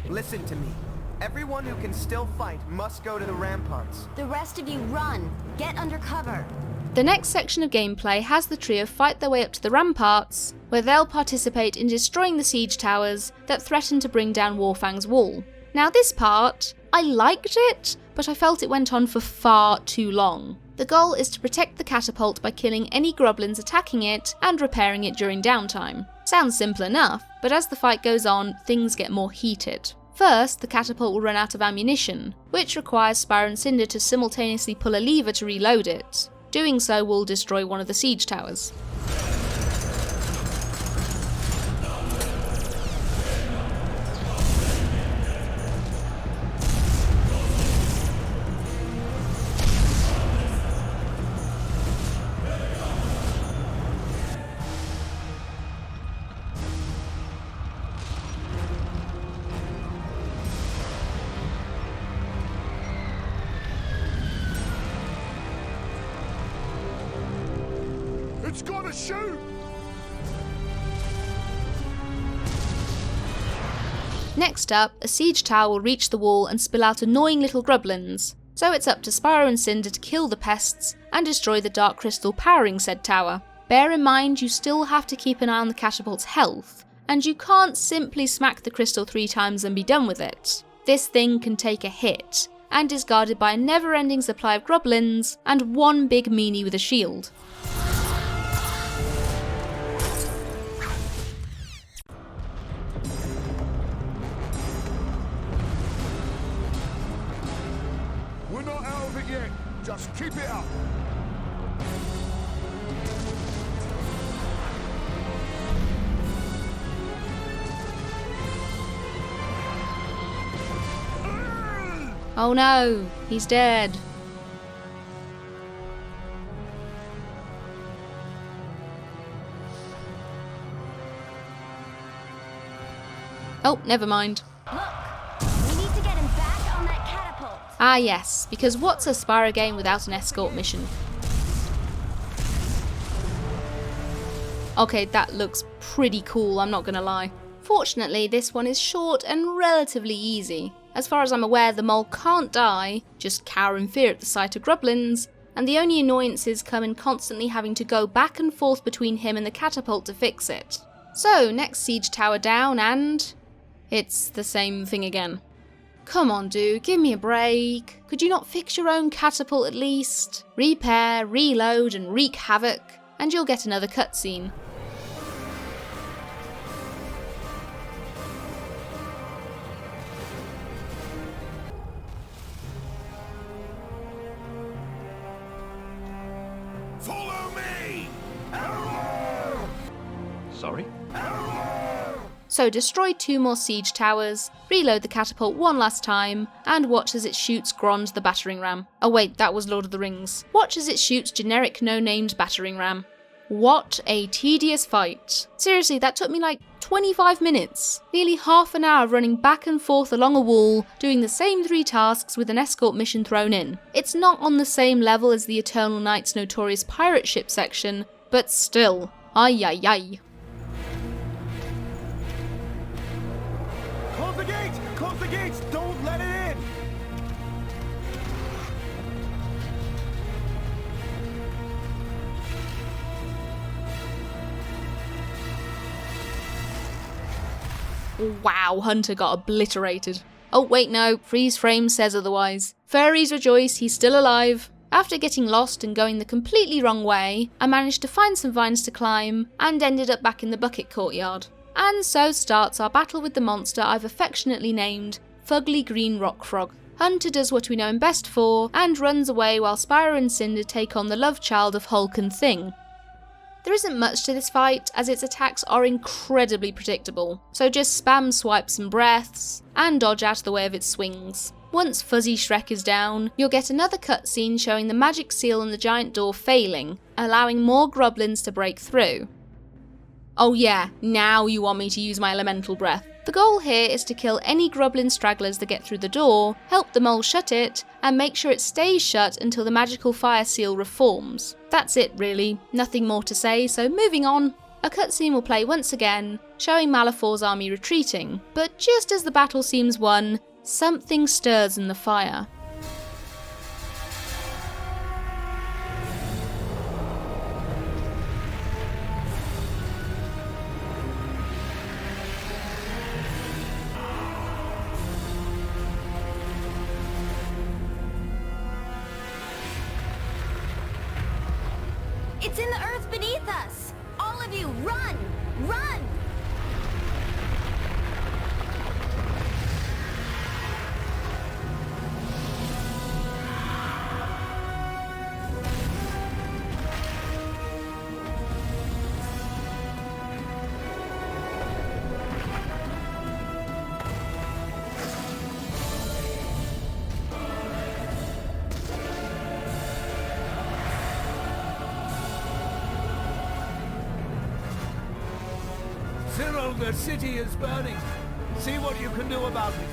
Listen to me. Everyone who can still fight must go to the ramparts. The rest of you run. Get under cover. The next section of gameplay has the trio fight their way up to the ramparts, where they'll participate in destroying the siege towers that threaten to bring down Warfang's wall. Now this part, I liked it, but I felt it went on for far too long. The goal is to protect the catapult by killing any groblins attacking it and repairing it during downtime. Sounds simple enough, but as the fight goes on, things get more heated. First, the catapult will run out of ammunition, which requires Spyro and Cinder to simultaneously pull a lever to reload it. Doing so will destroy one of the siege towers. It's gonna shoot! Next up, a siege tower will reach the wall and spill out annoying little grublins, so it's up to Spyro and Cinder to kill the pests and destroy the dark crystal powering said tower. Bear in mind you still have to keep an eye on the catapult's health, and you can't simply smack the crystal 3 times and be done with it. This thing can take a hit, and is guarded by a never-ending supply of grublins and one big meanie with a shield. We're not out of it yet. Just keep it up. Oh no, he's dead. Oh, never mind. Look, we need to get him back on that catapult. Ah yes, because what's a Spyro game without an escort mission? Okay, that looks pretty cool, I'm not gonna lie. Fortunately, this one is short and relatively easy. As far as I'm aware, the mole can't die, just cower in fear at the sight of grublins, and the only annoyances come in constantly having to go back and forth between him and the catapult to fix it. So, next siege tower down and... it's the same thing again. Come on dude, give me a break. Could you not fix your own catapult at least? Repair, reload and wreak havoc, and you'll get another cutscene. Follow me! Sorry? So destroy 2 more siege towers, reload the catapult one last time, and watch as it shoots Grond the battering ram. Oh wait, that was Lord of the Rings. Watch as it shoots generic no-named battering ram. What a tedious fight. Seriously, that took me like 25 minutes. Nearly half an hour of running back and forth along a wall, doing the same 3 tasks with an escort mission thrown in. It's not on the same level as the Eternal Knight's notorious pirate ship section, but still, ay ay ay. Close the gates! Close the gates! Don't let it in! Wow, Hunter got obliterated. Oh wait no, freeze frame says otherwise. Fairies rejoice, he's still alive. After getting lost and going the completely wrong way, I managed to find some vines to climb and ended up back in the bucket courtyard. And so starts our battle with the monster I've affectionately named Fugly Green Rock Frog. Hunter does what we know him best for and runs away while Spyro and Cinder take on the love child of Hulk and Thing. There isn't much to this fight, as its attacks are incredibly predictable, so just spam swipes and breaths, and dodge out of the way of its swings. Once Fuzzy Shrek is down, you'll get another cutscene showing the magic seal on the giant door failing, allowing more grublins to break through. Oh yeah, now you want me to use my elemental breath. The goal here is to kill any grublin stragglers that get through the door, help the mole shut it, and make sure it stays shut until the magical fire seal reforms. That's it really, nothing more to say, so moving on. A cutscene will play once again, showing Malefor's army retreating, but just as the battle seems won, something stirs in the fire. It's in the earth beneath us! All of you, run! Run! Cyril, the city is burning. See what you can do about it.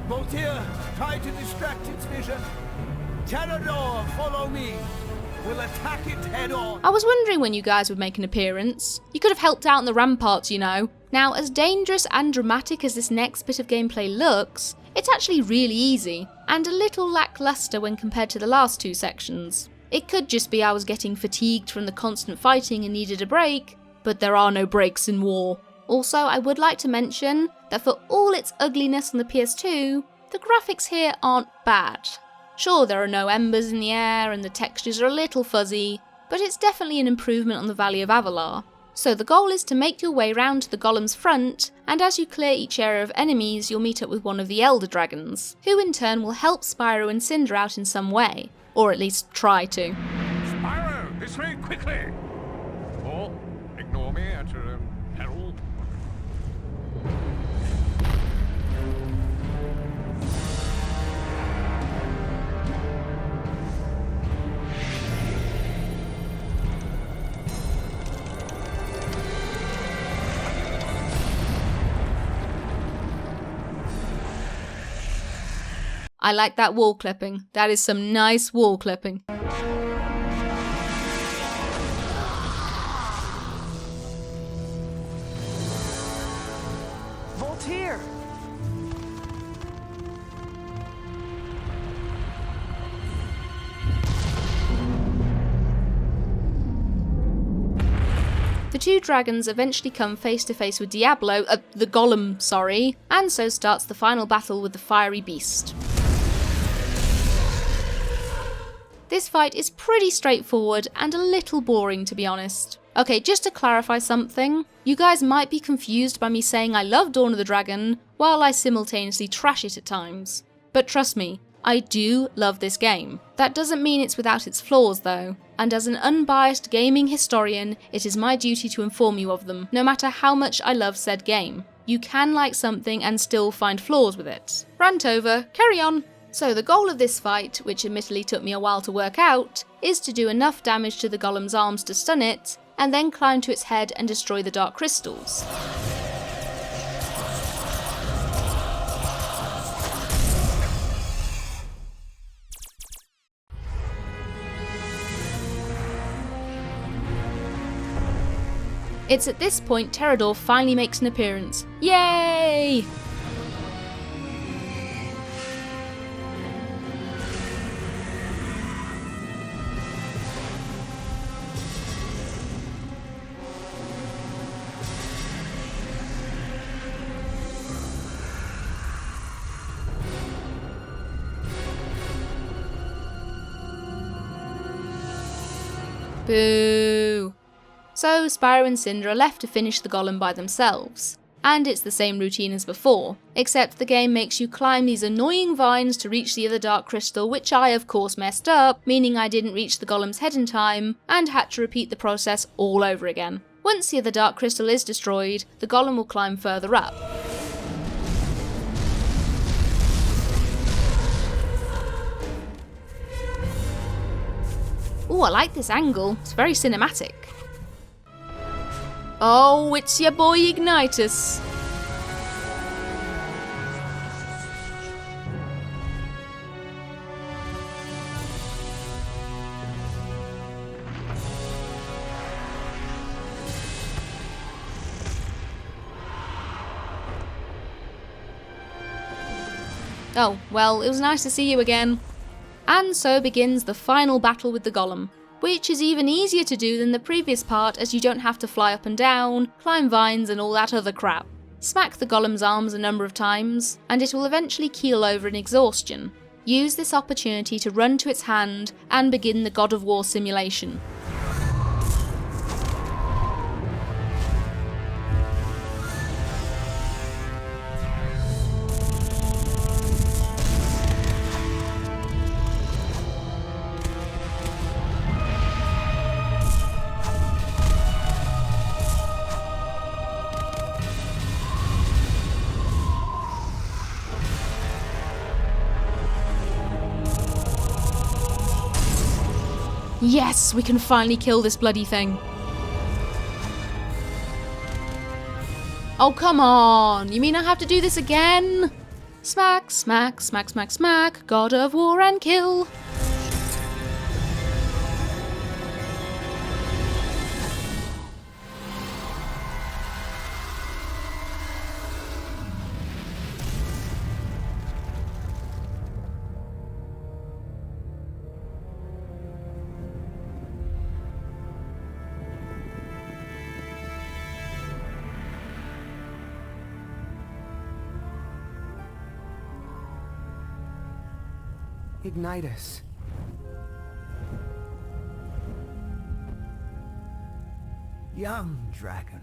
Voltaire, try to distract its vision. Toridori, follow me. We'll attack it head on. I was wondering when you guys would make an appearance. You could have helped out in the ramparts, you know. Now, as dangerous and dramatic as this next bit of gameplay looks, it's actually really easy, and a little lackluster when compared to the last two sections. It could just be I was getting fatigued from the constant fighting and needed a break, but there are no breaks in war. Also, I would like to mention that for all its ugliness on the PS2, the graphics here aren't bad. Sure, there are no embers in the air and the textures are a little fuzzy, but it's definitely an improvement on the Valley of Avalar. So the goal is to make your way round to the golem's front, and as you clear each area of enemies, you'll meet up with one of the Elder Dragons, who in turn will help Spyro and Cinder out in some way, or at least try to. Spyro, this way, quickly! Or ignore me at your own peril. I like that wall clipping. That is some nice wall clipping. Voltaire! The two dragons eventually come face to face with Diablo, the golem, sorry, and so starts the final battle with the fiery beast. This fight is pretty straightforward and a little boring, to be honest. Okay, just to clarify something, you guys might be confused by me saying I love Dawn of the Dragon while I simultaneously trash it at times. But trust me, I do love this game. That doesn't mean it's without its flaws though, and as an unbiased gaming historian, it is my duty to inform you of them, no matter how much I love said game. You can like something and still find flaws with it. Rant over, carry on. So the goal of this fight, which admittedly took me a while to work out, is to do enough damage to the golem's arms to stun it, and then climb to its head and destroy the dark crystals. It's at this point Toridori finally makes an appearance. Yay! Boo! So Spyro and Cinder are left to finish the golem by themselves. And it's the same routine as before, except the game makes you climb these annoying vines to reach the other dark crystal, which I of course messed up, meaning I didn't reach the golem's head in time, and had to repeat the process all over again. Once the other dark crystal is destroyed, the golem will climb further up. Ooh, I like this angle, it's very cinematic. Oh, it's your boy Ignitus. Oh, well, it was nice to see you again. And so begins the final battle with the golem, which is even easier to do than the previous part as you don't have to fly up and down, climb vines and all that other crap. Smack the golem's arms a number of times, and it will eventually keel over in exhaustion. Use this opportunity to run to its hand and begin the God of War simulation. Yes, we can finally kill this bloody thing. Oh, come on. You mean I have to do this again? Smack, smack, smack, smack, smack. God of War and kill. Ignitus. Young dragon,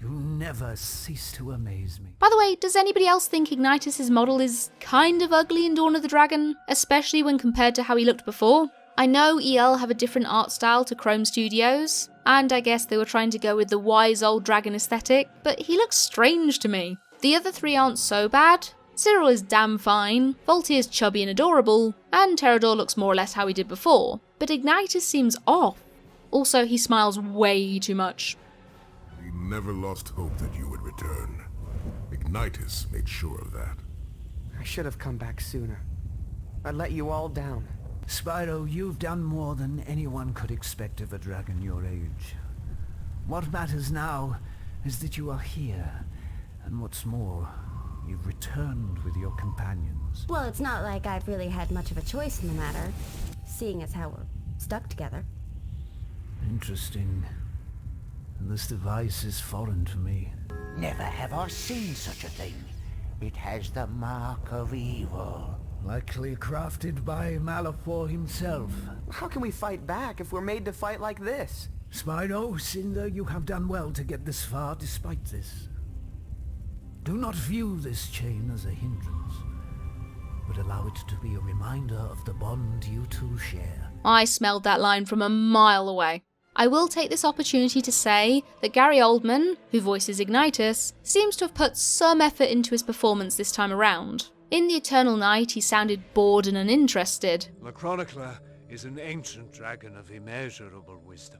you never cease to amaze me. By the way, does anybody else think Ignitus' model is kind of ugly in Dawn of the Dragon, especially when compared to how he looked before? I know EL have a different art style to Krome Studios, and I guess they were trying to go with the wise old dragon aesthetic, but he looks strange to me. The other three aren't so bad. Cyril is damn fine, Voltier's chubby and adorable, and Toridori looks more or less how he did before, but Ignitus seems off. Also, he smiles way too much. We never lost hope that you would return. Ignitus made sure of that. I should have come back sooner. I let you all down. Spyro, you've done more than anyone could expect of a dragon your age. What matters now is that you are here, and what's more, you've returned with your companions. Well, it's not like I've really had much of a choice in the matter, seeing as how we're stuck together. Interesting. This device is foreign to me. Never have I seen such a thing. It has the mark of evil. Likely crafted by Malefor himself. How can we fight back if we're made to fight like this? Spyro, Cinder, you have done well to get this far despite this. Do not view this chain as a hindrance, but allow it to be a reminder of the bond you two share. I smelled that line from a mile away. I will take this opportunity to say that Gary Oldman, who voices Ignitus, seems to have put some effort into his performance this time around. In The Eternal Night, he sounded bored and uninterested. The Chronicler is an ancient dragon of immeasurable wisdom,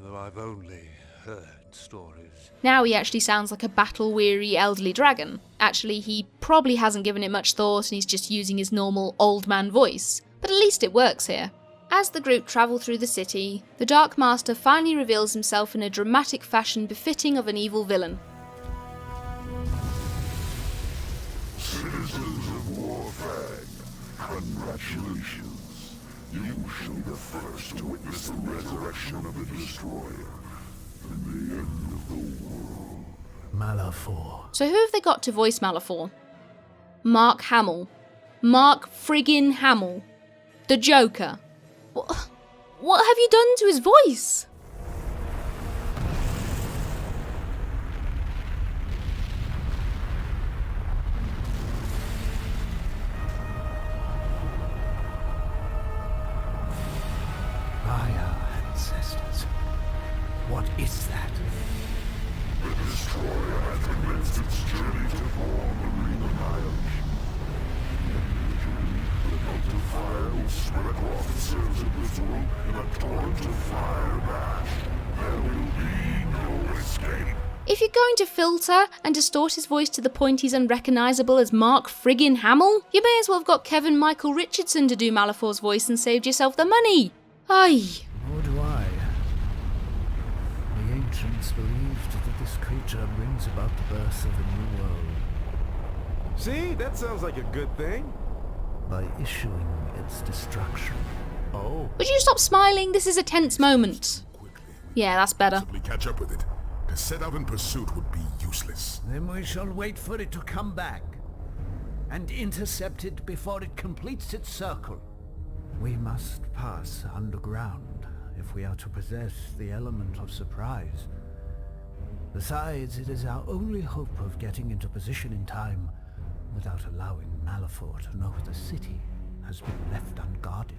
though I've only heard stories. Now he actually sounds like a battle-weary elderly dragon. Actually, he probably hasn't given it much thought and he's just using his normal old man voice, but at least it works here. As the group travel through the city, the Dark Master finally reveals himself in a dramatic fashion befitting of an evil villain. Citizens of Warfang, congratulations. You shall be the first to witness the resurrection of the Destroyer and the end of the world. Malefor. So who have they got to voice Malefor? Mark Hamill. Mark friggin' Hamill. The Joker. What have you done to his voice? By our ancestors. What is that? The Destroyer has commenced its journey to form a ring of annihilation. The belt of fire will spread across the surface of this world in a torrent of fire bash. There will be no escape. If you're going to filter and distort his voice to the point he's unrecognisable as Mark friggin' Hamill, you may as well have got Kevin Michael Richardson to do Malefor's voice and saved yourself the money. Aye. Nor do I. The ancients believed that this creature brings about the birth of a new world. See? That sounds like a good thing. By issuing its destruction. Oh. Would you stop smiling? This is a tense moment. Yeah, that's better. Possibly catch up with it. To set out in pursuit would be useless. Then we shall wait for it to come back and intercept it before it completes its circle. We must pass underground if we are to possess the element of surprise. Besides, it is our only hope of getting into position in time without allowing Malefor to know the city has been left unguarded.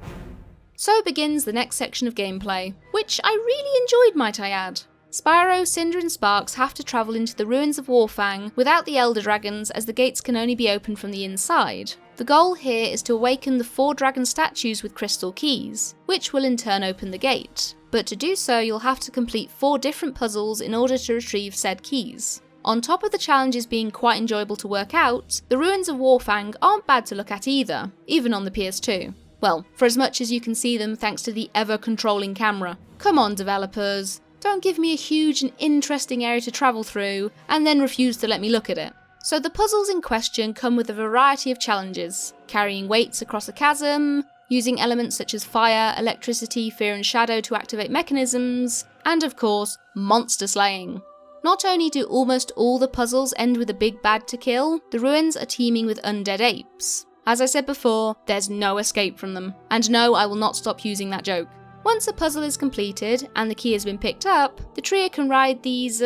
So begins the next section of gameplay, which I really enjoyed, might I add. Spyro, Cinder and Sparks have to travel into the ruins of Warfang without the Elder Dragons, as the gates can only be opened from the inside. The goal here is to awaken the 4 dragon statues with crystal keys, which will in turn open the gate. But to do so, you'll have to complete 4 different puzzles in order to retrieve said keys. On top of the challenges being quite enjoyable to work out, the ruins of Warfang aren't bad to look at either, even on the PS2. Well, for as much as you can see them thanks to the ever-controlling camera. Come on, developers, don't give me a huge and interesting area to travel through, and then refuse to let me look at it. So the puzzles in question come with a variety of challenges, carrying weights across a chasm, using elements such as fire, electricity, fear and shadow to activate mechanisms, and of course, monster slaying. Not only do almost all the puzzles end with a big bad to kill, the ruins are teeming with undead apes. As I said before, there's no escape from them. And no, I will not stop using that joke. Once a puzzle is completed and the key has been picked up, the trio can ride these,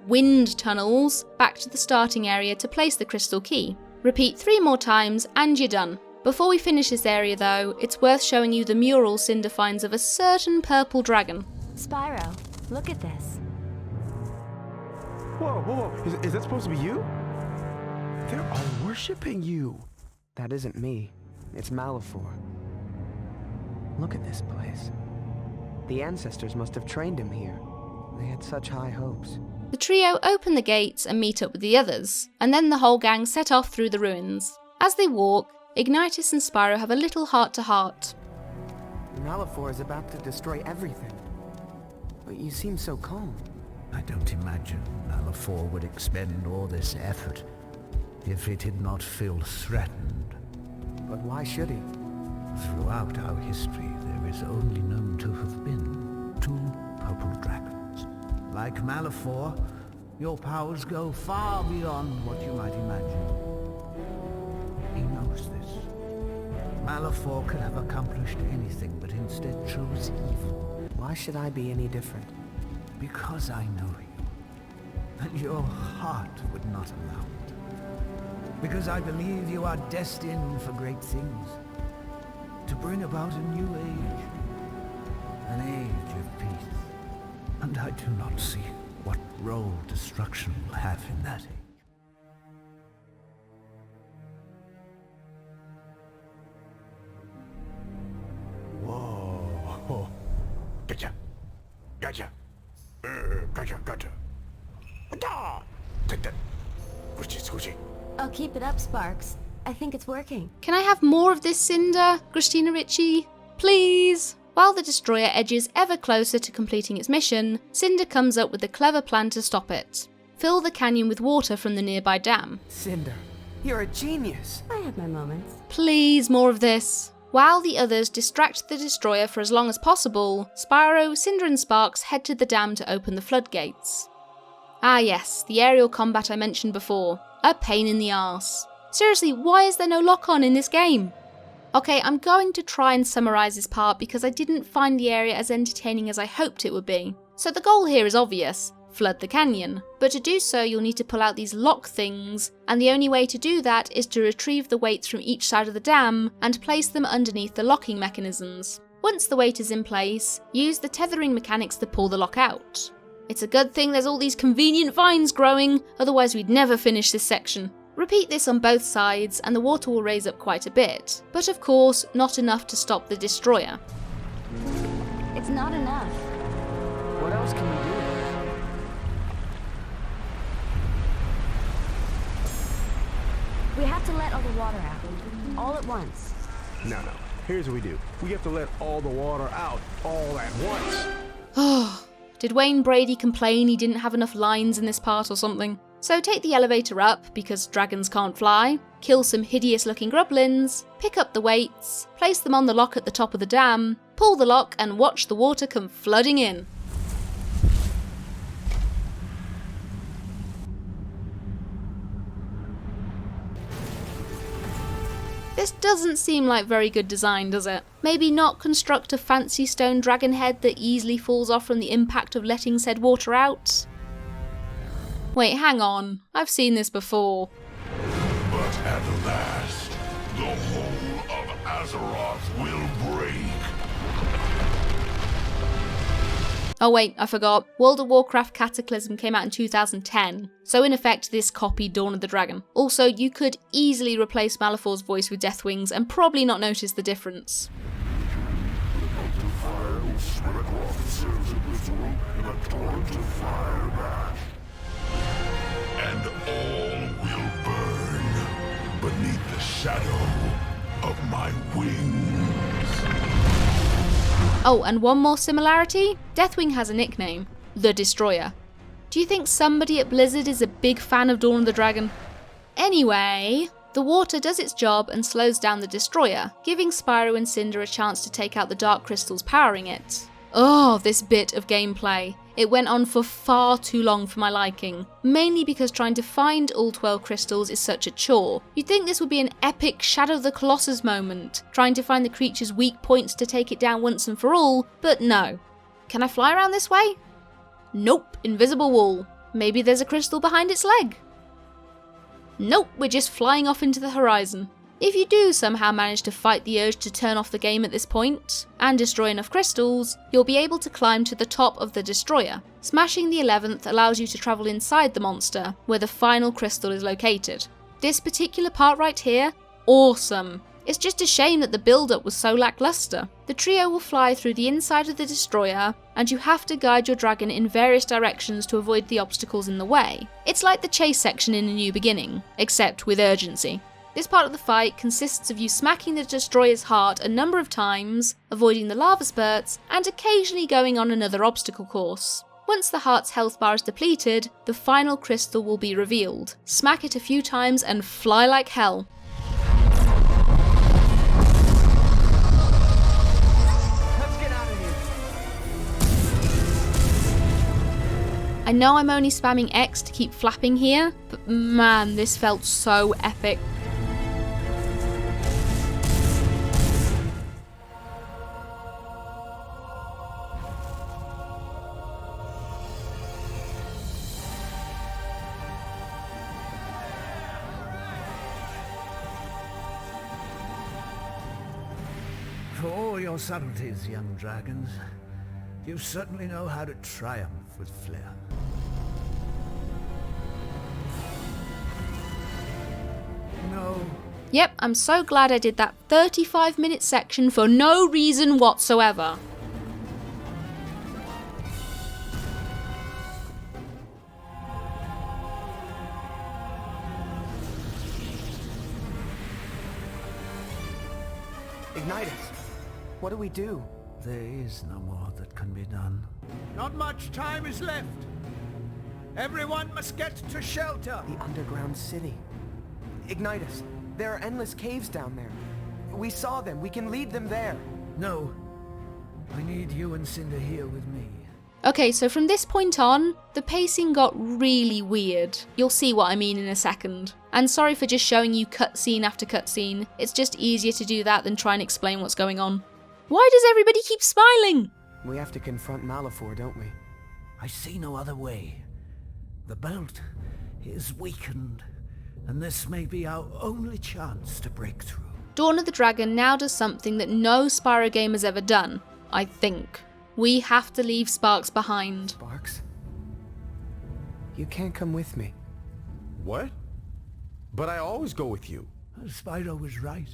wind tunnels back to the starting area to place the crystal key. Repeat 3 more times and you're done. Before we finish this area though, it's worth showing you the mural Cinder finds of a certain purple dragon. Spyro, look at this. Whoa, whoa, whoa. Is that supposed to be you? They're all worshipping you. That isn't me. It's Malefor. Look at this place. The ancestors must have trained him here. They had such high hopes. The trio open the gates and meet up with the others, and then the whole gang set off through the ruins. As they walk, Ignitus and Spyro have a little heart-to-heart. Malefor is about to destroy everything. But you seem so calm. I don't imagine Malefor would expend all this effort if it did not feel threatened. But why should he? Throughout our history, there is only known to have been 2 purple dragons. Like Malefor, your powers go far beyond what you might imagine. He knows this. Malefor could have accomplished anything, but instead chose evil. Why should I be any different? Because I know you, and your heart would not allow it. Because I believe you are destined for great things, to bring about a new age, an age of peace. And I do not see what role destruction will have in that age. Whoa. Gotcha. Gotcha. Gotcha. Take that. Squishy. Oh, keep it up, Sparks. I think it's working. Can I have more of this, Cinder, Christina Ricci? Please? While the destroyer edges ever closer to completing its mission, Cinder comes up with a clever plan to stop it. Fill the canyon with water from the nearby dam. Cinder, you're a genius. I have my moments. Please, more of this. While the others distract the destroyer for as long as possible, Spyro, Cinder and Sparks head to the dam to open the floodgates. Ah yes, the aerial combat I mentioned before. A pain in the arse. Seriously, why is there no lock-on in this game? Okay, I'm going to try and summarise this part because I didn't find the area as entertaining as I hoped it would be. So the goal here is obvious. Flood the canyon. But to do so, you'll need to pull out these lock things, and the only way to do that is to retrieve the weights from each side of the dam and place them underneath the locking mechanisms. Once the weight is in place, use the tethering mechanics to pull the lock out. It's a good thing there's all these convenient vines growing, otherwise we'd never finish this section. Repeat this on both sides and the water will raise up quite a bit, but of course not enough to stop the destroyer. It's not enough. What else can we do? We have to let all the water out, all at once. No. Here's what we do. We have to let all the water out, all at once. Oh, did Wayne Brady complain he didn't have enough lines in this part or something? So take the elevator up, because dragons can't fly, kill some hideous looking grublins, pick up the weights, place them on the lock at the top of the dam, pull the lock and watch the water come flooding in. This doesn't seem like very good design, does it? Maybe not construct a fancy stone dragon head that easily falls off from the impact of letting said water out? Wait, hang on. I've seen this before. But at last, the whole of Azeroth will break. Oh wait, I forgot. World of Warcraft Cataclysm came out in 2010, so in effect this copied Dawn of the Dragon. Also, you could easily replace Malefor's voice with Deathwing's and probably not notice the difference. And all will burn beneath the shadow of my wings. Oh, and one more similarity? Deathwing has a nickname, the Destroyer. Do you think somebody at Blizzard is a big fan of Dawn of the Dragon? Anyway, the water does its job and slows down the Destroyer, giving Spyro and Cinder a chance to take out the dark crystals powering it. Oh, this bit of gameplay. It went on for far too long for my liking, mainly because trying to find all 12 crystals is such a chore. You'd think this would be an epic Shadow of the Colossus moment, trying to find the creature's weak points to take it down once and for all, but no. Can I fly around this way? Nope, invisible wall. Maybe there's a crystal behind its leg. Nope, we're just flying off into the horizon. If you do somehow manage to fight the urge to turn off the game at this point, and destroy enough crystals, you'll be able to climb to the top of the Destroyer. Smashing the 11th allows you to travel inside the monster, where the final crystal is located. This particular part right here, awesome. It's just a shame that the build-up was so lackluster. The trio will fly through the inside of the Destroyer, and you have to guide your dragon in various directions to avoid the obstacles in the way. It's like the chase section in A New Beginning, except with urgency. This part of the fight consists of you smacking the Destroyer's heart a number of times, avoiding the lava spurts, and occasionally going on another obstacle course. Once the heart's health bar is depleted, the final crystal will be revealed. Smack it a few times and fly like hell. Let's get out of here. I know I'm only spamming X to keep flapping here, but man, this felt so epic. For all your subtleties, young dragons, you certainly know how to triumph with flair. No. Yep, I'm so glad I did that 35-minute section for no reason whatsoever. Ignite us. What do we do? There is no more that can be done. Not much time is left. Everyone must get to shelter. The underground city. Ignite us. There are endless caves down there. We saw them. We can lead them there. No. I need you and Cinder here with me. Okay, so from this point on, the pacing got really weird. You'll see what I mean in a second. And sorry for just showing you cutscene after cutscene, it's just easier to do that than try and explain what's going on. Why does everybody keep smiling? We have to confront Malefor, don't we? I see no other way. The belt is weakened, and this may be our only chance to break through. Dawn of the Dragon now does something that no Spyro game has ever done, I think. We have to leave Sparks behind. Sparks? You can't come with me. What? But I always go with you. Spyro was right.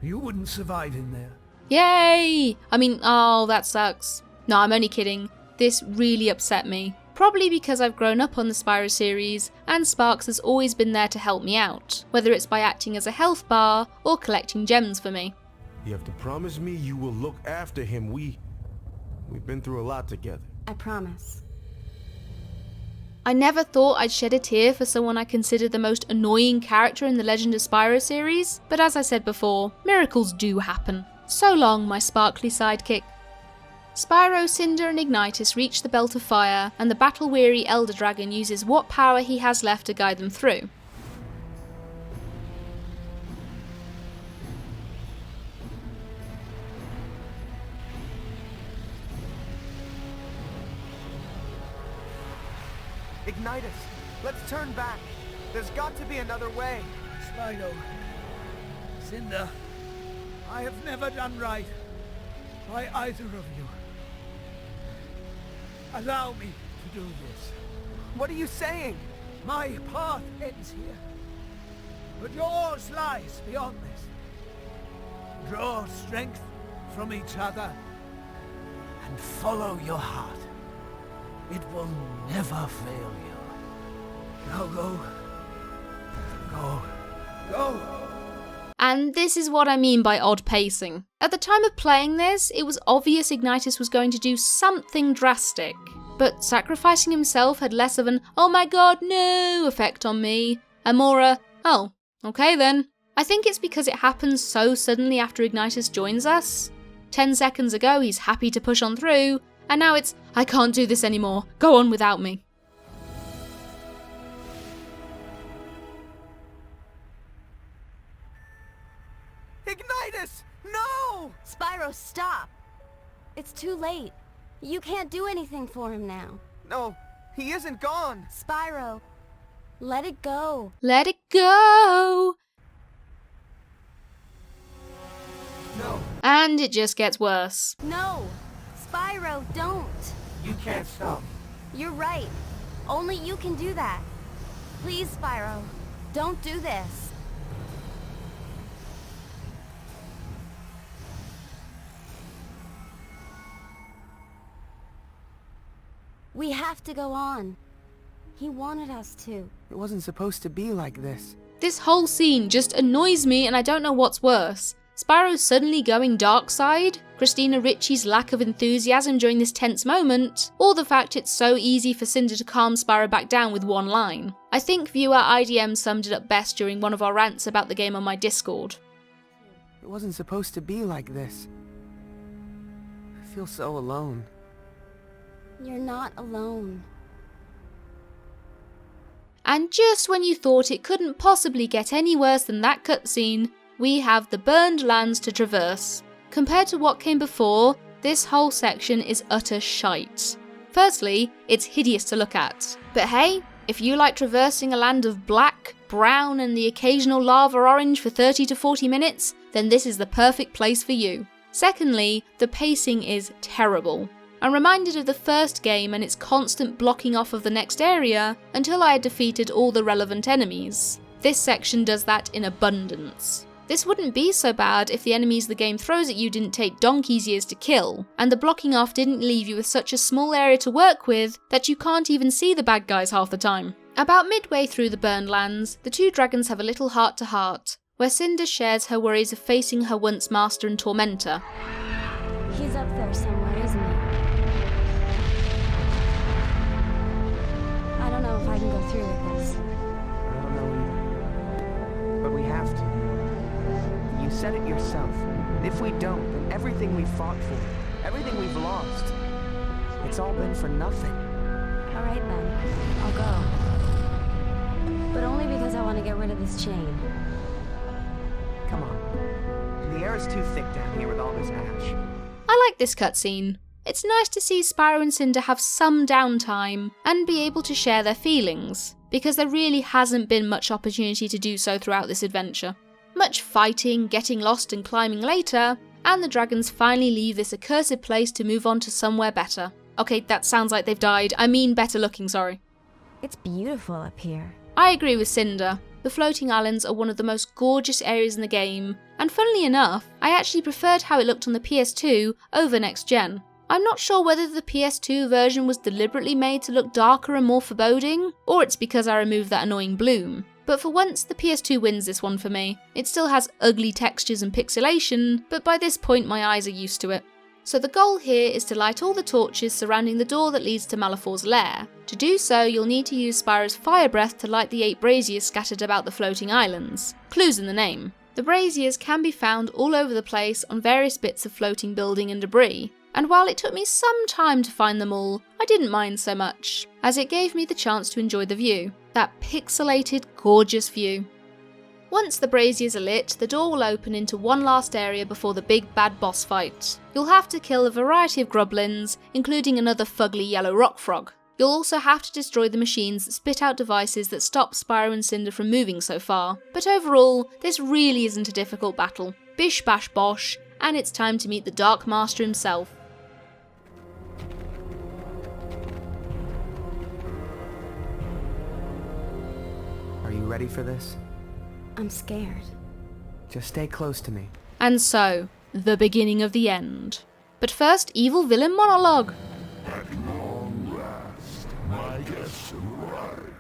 You wouldn't survive in there. Yay! I mean, oh, that sucks. No, I'm only kidding. This really upset me. Probably because I've grown up on the Spyro series, and Sparks has always been there to help me out, whether it's by acting as a health bar or collecting gems for me. You have to promise me you will look after him. We've been through a lot together. I promise. I never thought I'd shed a tear for someone I consider the most annoying character in the Legend of Spyro series, but as I said before, miracles do happen. So long, my sparkly sidekick. Spyro, Cinder and Ignitus reach the Belt of Fire, and the battle-weary Elder Dragon uses what power he has left to guide them through. Ignite us. Let's turn back. There's got to be another way. Spyro. Cinder. I have never done right by either of you. Allow me to do this. What are you saying? My path ends here, but yours lies beyond this. Draw strength from each other and follow your heart. It will never fail you. Now go. Go. Go! And this is what I mean by odd pacing. At the time of playing this, it was obvious Ignitus was going to do something drastic, but sacrificing himself had less of an "oh my god, no" effect on me, and more a "oh, okay then." I think it's because it happens so suddenly after Ignitus joins us. 10 seconds ago he's happy to push on through, and now it's "I can't do this anymore, go on without me." Ignitus! No! Spyro, stop! It's too late. You can't do anything for him now. No, he isn't gone. Spyro, let it go. Let it go! No. And it just gets worse. No! Spyro, don't! You can't stop. You're right. Only you can do that. Please, Spyro, don't do this. We have to go on. He wanted us to. It wasn't supposed to be like this. This whole scene just annoys me, and I don't know what's worse. Spyro suddenly going dark side, Christina Ricci's lack of enthusiasm during this tense moment, or the fact it's so easy for Cinder to calm Spyro back down with one line. I think viewer IDM summed it up best during one of our rants about the game on my Discord. It wasn't supposed to be like this. I feel so alone. You're not alone. And just when you thought it couldn't possibly get any worse than that cutscene, we have the burned lands to traverse. Compared to what came before, this whole section is utter shite. Firstly, it's hideous to look at. But hey, if you like traversing a land of black, brown and the occasional lava orange for 30 to 40 minutes, then this is the perfect place for you. Secondly, the pacing is terrible. I'm reminded of the first game and its constant blocking off of the next area until I had defeated all the relevant enemies. This section does that in abundance. This wouldn't be so bad if the enemies the game throws at you didn't take donkey's years to kill, and the blocking off didn't leave you with such a small area to work with that you can't even see the bad guys half the time. About midway through the burned lands, the two dragons have a little heart-to-heart, where Cinder shares her worries of facing her once master and tormentor. He's up there somewhere, isn't he? I don't know if I can go through with this. I don't know either. But we have to. You said it yourself. If we don't, then everything we fought for, everything we've lost, it's all been for nothing. All right then, I'll go. But only because I want to get rid of this chain. Come on. The air is too thick down here with all this ash. I like this cutscene. It's nice to see Spyro and Cinder have some downtime and be able to share their feelings, because there really hasn't been much opportunity to do so throughout this adventure. Much fighting, getting lost and climbing later, and the dragons finally leave this accursed place to move on to somewhere better. Okay, that sounds like they've died. I mean better looking, sorry. It's beautiful up here. I agree with Cinder. The floating islands are one of the most gorgeous areas in the game, and funnily enough, I actually preferred how it looked on the PS2 over next gen. I'm not sure whether the PS2 version was deliberately made to look darker and more foreboding, or it's because I removed that annoying bloom. But for once, the PS2 wins this one for me. It still has ugly textures and pixelation, but by this point my eyes are used to it. So the goal here is to light all the torches surrounding the door that leads to Malefor's lair. To do so, you'll need to use Spyro's fire breath to light the 8 braziers scattered about the floating islands. Clues in the name. The braziers can be found all over the place on various bits of floating building and debris. And while it took me some time to find them all, I didn't mind so much, as it gave me the chance to enjoy the view. That pixelated, gorgeous view. Once the braziers are lit, the door will open into one last area before the big bad boss fight. You'll have to kill a variety of grublins, including another fugly yellow rock frog. You'll also have to destroy the machines that spit out devices that stop Spyro and Cinder from moving so far. But overall, this really isn't a difficult battle. Bish bash bosh, and it's time to meet the Dark Master himself. Are you ready for this? I'm scared. Just stay close to me. And so, the beginning of the end. But first, evil villain monologue. At long last, my guests arrive.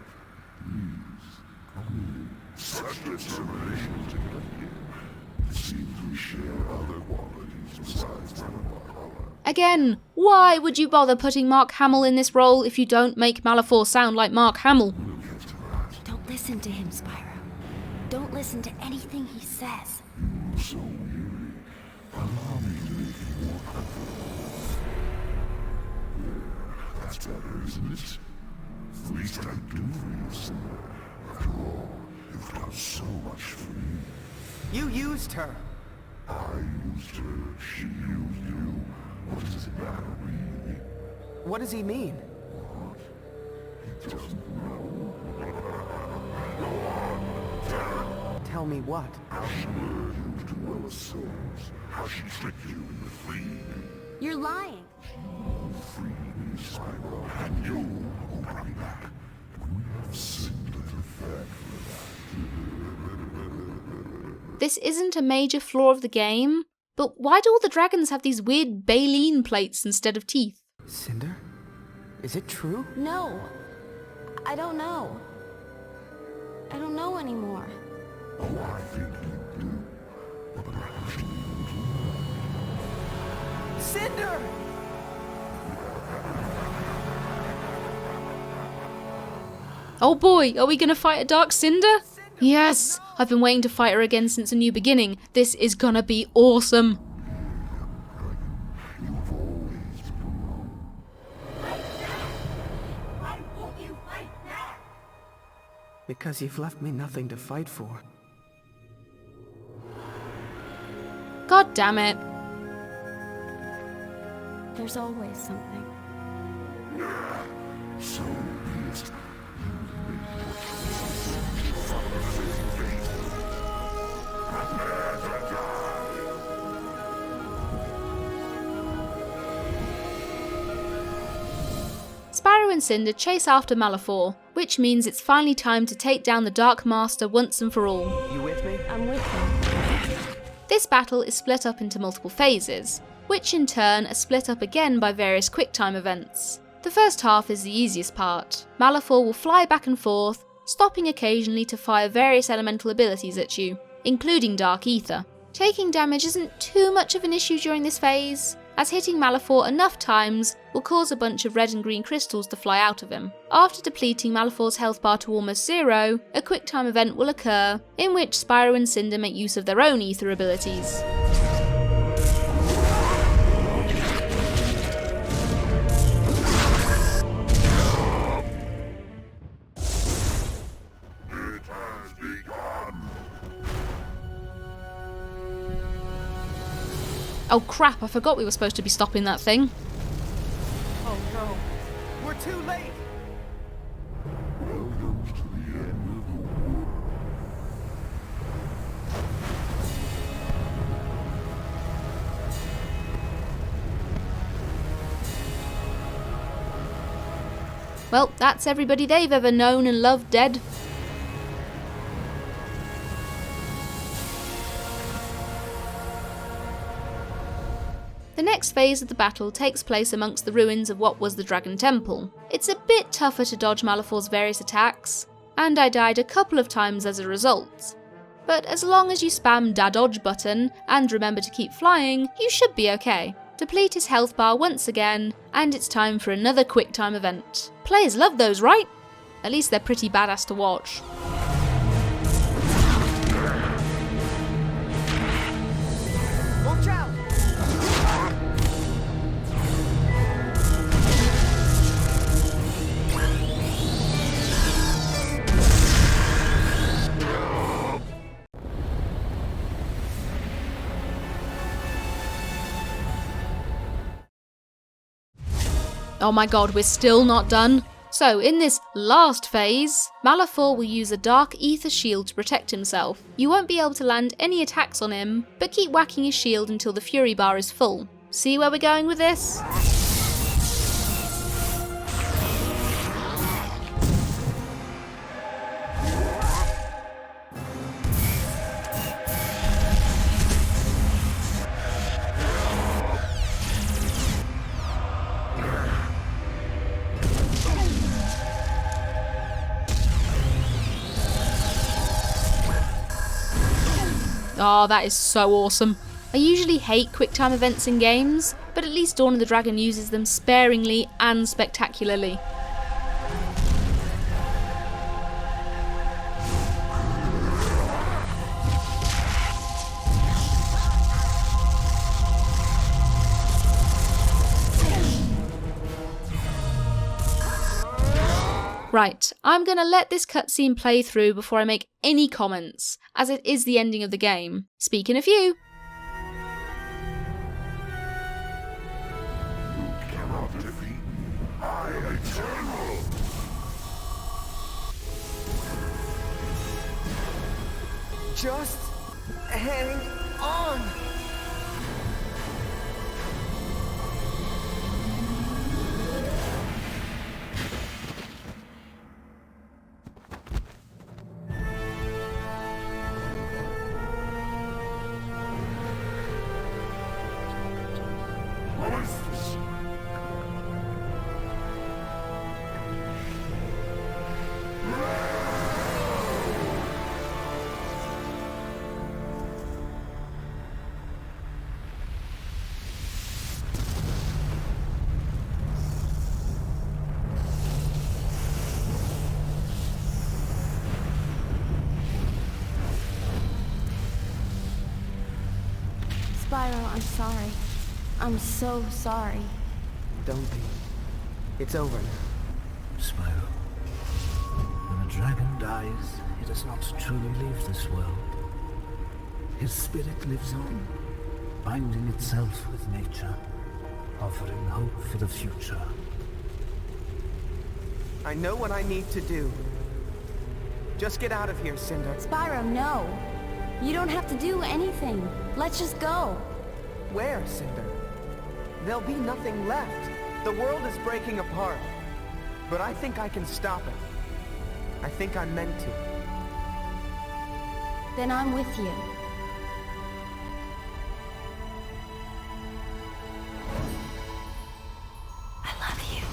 Such determination to get here. It seems we share other qualities besides that of our color. Again, why would you bother putting Mark Hamill in this role if you don't make Malifaux sound like Mark Hamill? Don't listen to him, Spyro. Don't listen to anything he says. So weary. Allow me to make you more comfortable. There, that's better, isn't it? The least I can do for you, Cinder. After all, you've done so much for me. You used her! I used her, she used you. What does it matter, really? What does he mean? What? He doesn't know. Tell me what? How she lured you to Willa's souls. How she tricked you into freeing me. You're lying. Freed me, Spyro, and you will bring me back. And we have sinned at the fat for that. This isn't a major flaw of the game, but why do all the dragons have these weird baleen plates instead of teeth? Cinder? Is it true? No. I don't know. I don't know anymore. Oh, I think you do. But perhaps you do. Cinder! Oh boy, are we gonna fight a Dark Cinder? Yes! I've been waiting to fight her again since A New Beginning. This is gonna be awesome. You've always been wrong. Why won't you fight back? Because you've left me nothing to fight for. God damn it. There's always something. So be it. Spyro and Cinder chase after Malifaux, which means it's finally time to take down the Dark Master once and for all. You with me? I'm with you. This battle is split up into multiple phases, which in turn are split up again by various QuickTime events. The first half is the easiest part. Malifaux will fly back and forth, stopping occasionally to fire various elemental abilities at you, including Dark Ether. Taking damage isn't too much of an issue during this phase, as hitting Malifaux enough times will cause a bunch of red and green crystals to fly out of him. After depleting Malifaux's health bar to almost zero, a QuickTime event will occur, in which Spyro and Cinder make use of their own Ether abilities. Oh crap, I forgot we were supposed to be stopping that thing. Oh no. We're too late! Welcome to the end of the world. Well, that's everybody they've ever known and loved dead. The next phase of the battle takes place amongst the ruins of what was the Dragon Temple. It's a bit tougher to dodge Malifaux's various attacks, and I died a couple of times as a result. But as long as you spam da dodge button and remember to keep flying, you should be okay. Deplete his health bar once again, and it's time for another QuickTime event. Players love those, right? At least they're pretty badass to watch. Watch out! Oh my god, we're still not done. So, in this last phase, Malifaux will use a Dark Ether shield to protect himself. You won't be able to land any attacks on him, but keep whacking his shield until the Fury bar is full. See where we're going with this? Oh, that is so awesome. I usually hate QuickTime events in games, but at least Dawn of the Dragon uses them sparingly and spectacularly. Right, I'm going to let this cutscene play through before I make any comments, as it is the ending of the game. Speaking of you. Cannot defeat I eternal. Just hang on! Spyro, I'm sorry. I'm so sorry. Don't be. It's over now. Spyro, when a dragon dies, he does not truly leave this world. His spirit lives on, binding itself with nature, offering hope for the future. I know what I need to do. Just get out of here, Cinder. Spyro, no. You don't have to do anything. Let's just go. Where, Cinder? There'll be nothing left. The world is breaking apart. But I think I can stop it. I think I'm meant to. Then I'm with you. I love you.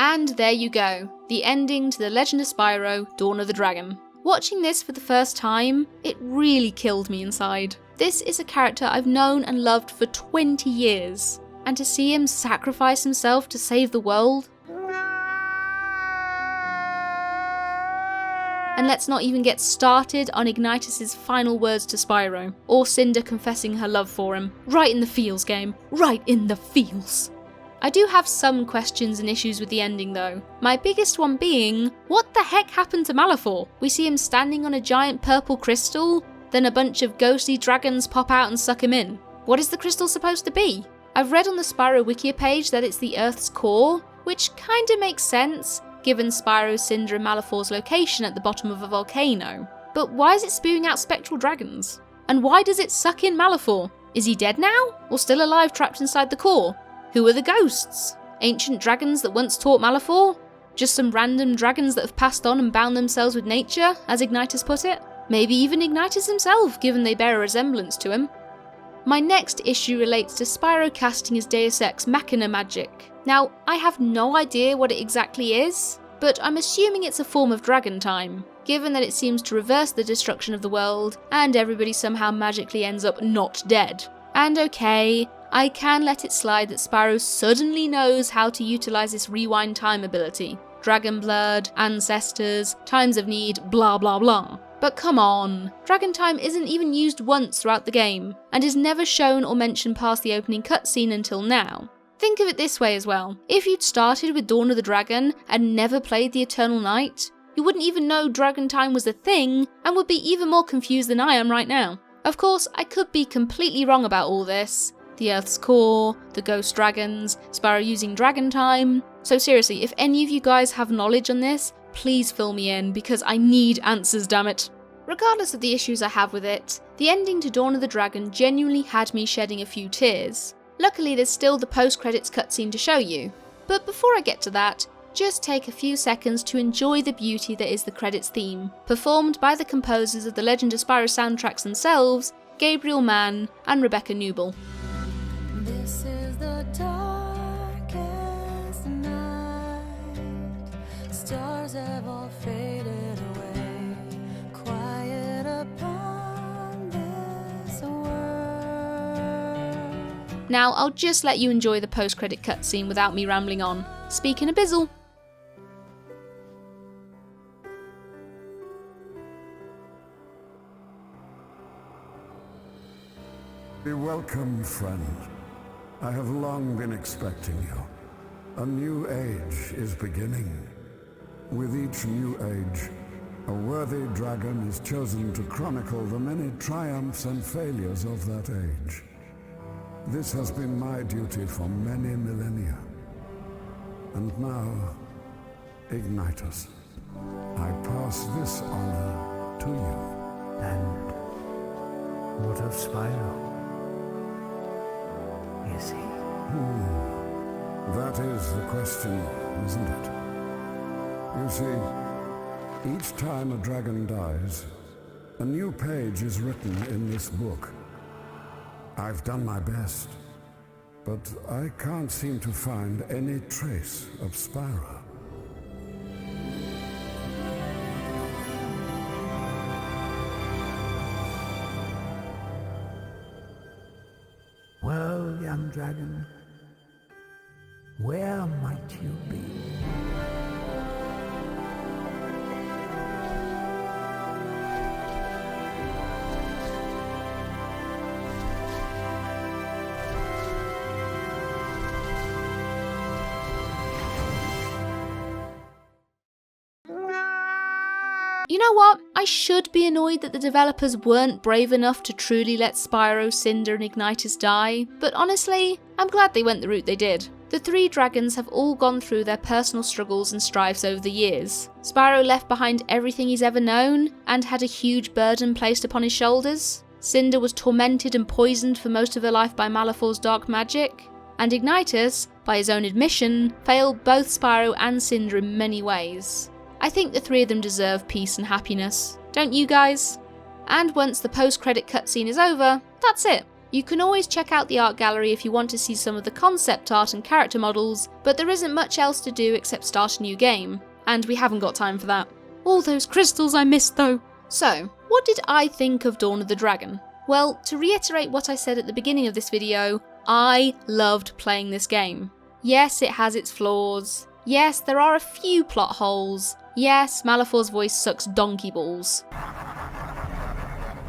And there you go, the ending to The Legend of Spyro, Dawn of the Dragon. Watching this for the first time, it really killed me inside. This is a character I've known and loved for 20 years, and to see him sacrifice himself to save the world. And let's not even get started on Ignitus's final words to Spyro, or Cinder confessing her love for him. Right in the feels, game. Right in the feels. I do have some questions and issues with the ending though. My biggest one being, what the heck happened to Malefor? We see him standing on a giant purple crystal, then a bunch of ghostly dragons pop out and suck him in. What is the crystal supposed to be? I've read on the Spyro Wikia page that it's the Earth's core, which kinda makes sense, given Spyro, Cinder and Malefor's location at the bottom of a volcano. But why is it spewing out spectral dragons? And why does it suck in Malefor? Is he dead now? Or still alive trapped inside the core? Who are the ghosts? Ancient dragons that once taught Malefor? Just some random dragons that have passed on and bound themselves with nature, as Ignitus put it? Maybe even Ignitus himself, given they bear a resemblance to him. My next issue relates to Spyro casting his Deus Ex Machina magic. Now, I have no idea what it exactly is, but I'm assuming it's a form of dragon time, given that it seems to reverse the destruction of the world, and everybody somehow magically ends up not dead. And okay, I can let it slide that Spyro suddenly knows how to utilise this rewind time ability. Dragon blood, ancestors, times of need, blah blah blah. But come on, Dragon Time isn't even used once throughout the game, and is never shown or mentioned past the opening cutscene until now. Think of it this way as well, if you'd started with Dawn of the Dragon and never played the Eternal Night, you wouldn't even know Dragon Time was a thing, and would be even more confused than I am right now. Of course, I could be completely wrong about all this. The Earth's core, the ghost dragons, Spyro using Dragon Time. So seriously, if any of you guys have knowledge on this, please fill me in, because I need answers, damn it. Regardless of the issues I have with it, the ending to Dawn of the Dragon genuinely had me shedding a few tears. Luckily there's still the post-credits cutscene to show you. But before I get to that, just take a few seconds to enjoy the beauty that is the credits theme, performed by the composers of the Legend of Spyro soundtracks themselves, Gabriel Mann and Rebecca Newell. This is the darkest night. Stars have all faded away. Quiet upon this world. Now I'll just let you enjoy the post-credit cutscene without me rambling on. Speaking of Bizzle. Be welcome, friend. I have long been expecting you. A new age is beginning. With each new age, a worthy dragon is chosen to chronicle the many triumphs and failures of that age. This has been my duty for many millennia. And now, Ignitus, I pass this honor to you. And what of Spyro? Is he? That is the question, isn't it? You see, each time a dragon dies, a new page is written in this book. I've done my best, but I can't seem to find any trace of Spyro. Well, young dragon, where might you be? You know what? I should be annoyed that the developers weren't brave enough to truly let Spyro, Cinder and Ignitus die, but honestly, I'm glad they went the route they did. The three dragons have all gone through their personal struggles and strives over the years. Spyro left behind everything he's ever known, and had a huge burden placed upon his shoulders. Cinder was tormented and poisoned for most of her life by Malefor's dark magic. And Ignitus, by his own admission, failed both Spyro and Cinder in many ways. I think the three of them deserve peace and happiness, don't you guys? And once the post-credit cutscene is over, that's it. You can always check out the art gallery if you want to see some of the concept art and character models, but there isn't much else to do except start a new game, and we haven't got time for that. All those crystals I missed though. So, what did I think of Dawn of the Dragon? Well, to reiterate what I said at the beginning of this video, I loved playing this game. Yes, it has its flaws. Yes, there are a few plot holes. Yes, Malefor's voice sucks donkey balls.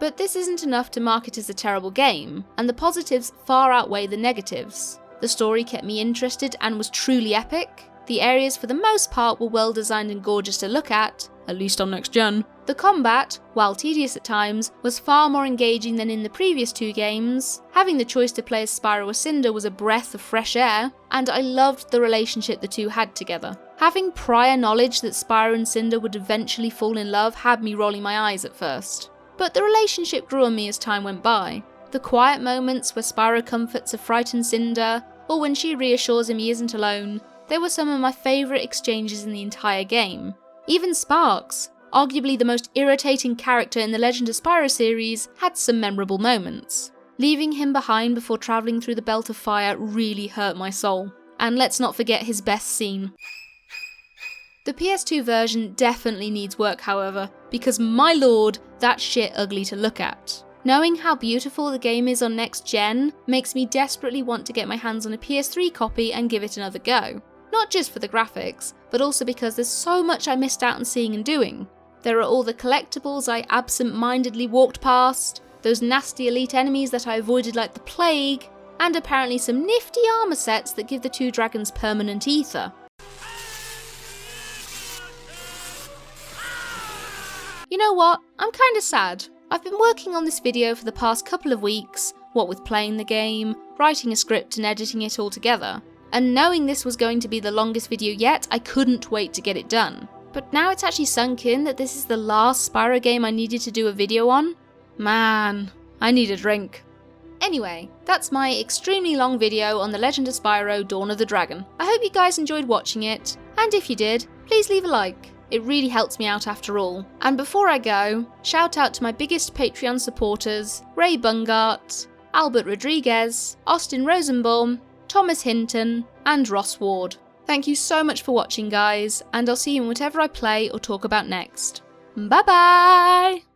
But this isn't enough to mark it as a terrible game, and the positives far outweigh the negatives. The story kept me interested and was truly epic. The areas for the most part were well designed and gorgeous to look at least on next gen. The combat, while tedious at times, was far more engaging than in the previous two games. Having the choice to play as Spyro or Cinder was a breath of fresh air, and I loved the relationship the two had together. Having prior knowledge that Spyro and Cinder would eventually fall in love had me rolling my eyes at first. But the relationship grew on me as time went by. The quiet moments where Spyro comforts a frightened Cinder, or when she reassures him he isn't alone, they were some of my favourite exchanges in the entire game. Even Sparks, arguably the most irritating character in the Legend of Spyro series, had some memorable moments. Leaving him behind before travelling through the Belt of Fire really hurt my soul. And let's not forget his best scene. The PS2 version definitely needs work, however, because my lord, that's shit ugly to look at. Knowing how beautiful the game is on next gen makes me desperately want to get my hands on a PS3 copy and give it another go. Not just for the graphics, but also because there's so much I missed out on seeing and doing. There are all the collectibles I absent-mindedly walked past, those nasty elite enemies that I avoided like the plague, and apparently some nifty armour sets that give the two dragons permanent ether. You know what? I'm kinda sad. I've been working on this video for the past couple of weeks, what with playing the game, writing a script and editing it all together. And knowing this was going to be the longest video yet, I couldn't wait to get it done. But now it's actually sunk in that this is the last Spyro game I needed to do a video on. Man, I need a drink. Anyway, that's my extremely long video on the Legend of Spyro Dawn of the Dragon. I hope you guys enjoyed watching it, and if you did, please leave a like. It really helps me out after all. And before I go, shout out to my biggest Patreon supporters, Ray Bungart, Albert Rodriguez, Austin Rosenbaum, Thomas Hinton, and Ross Ward. Thank you so much for watching, guys, and I'll see you in whatever I play or talk about next. Bye bye!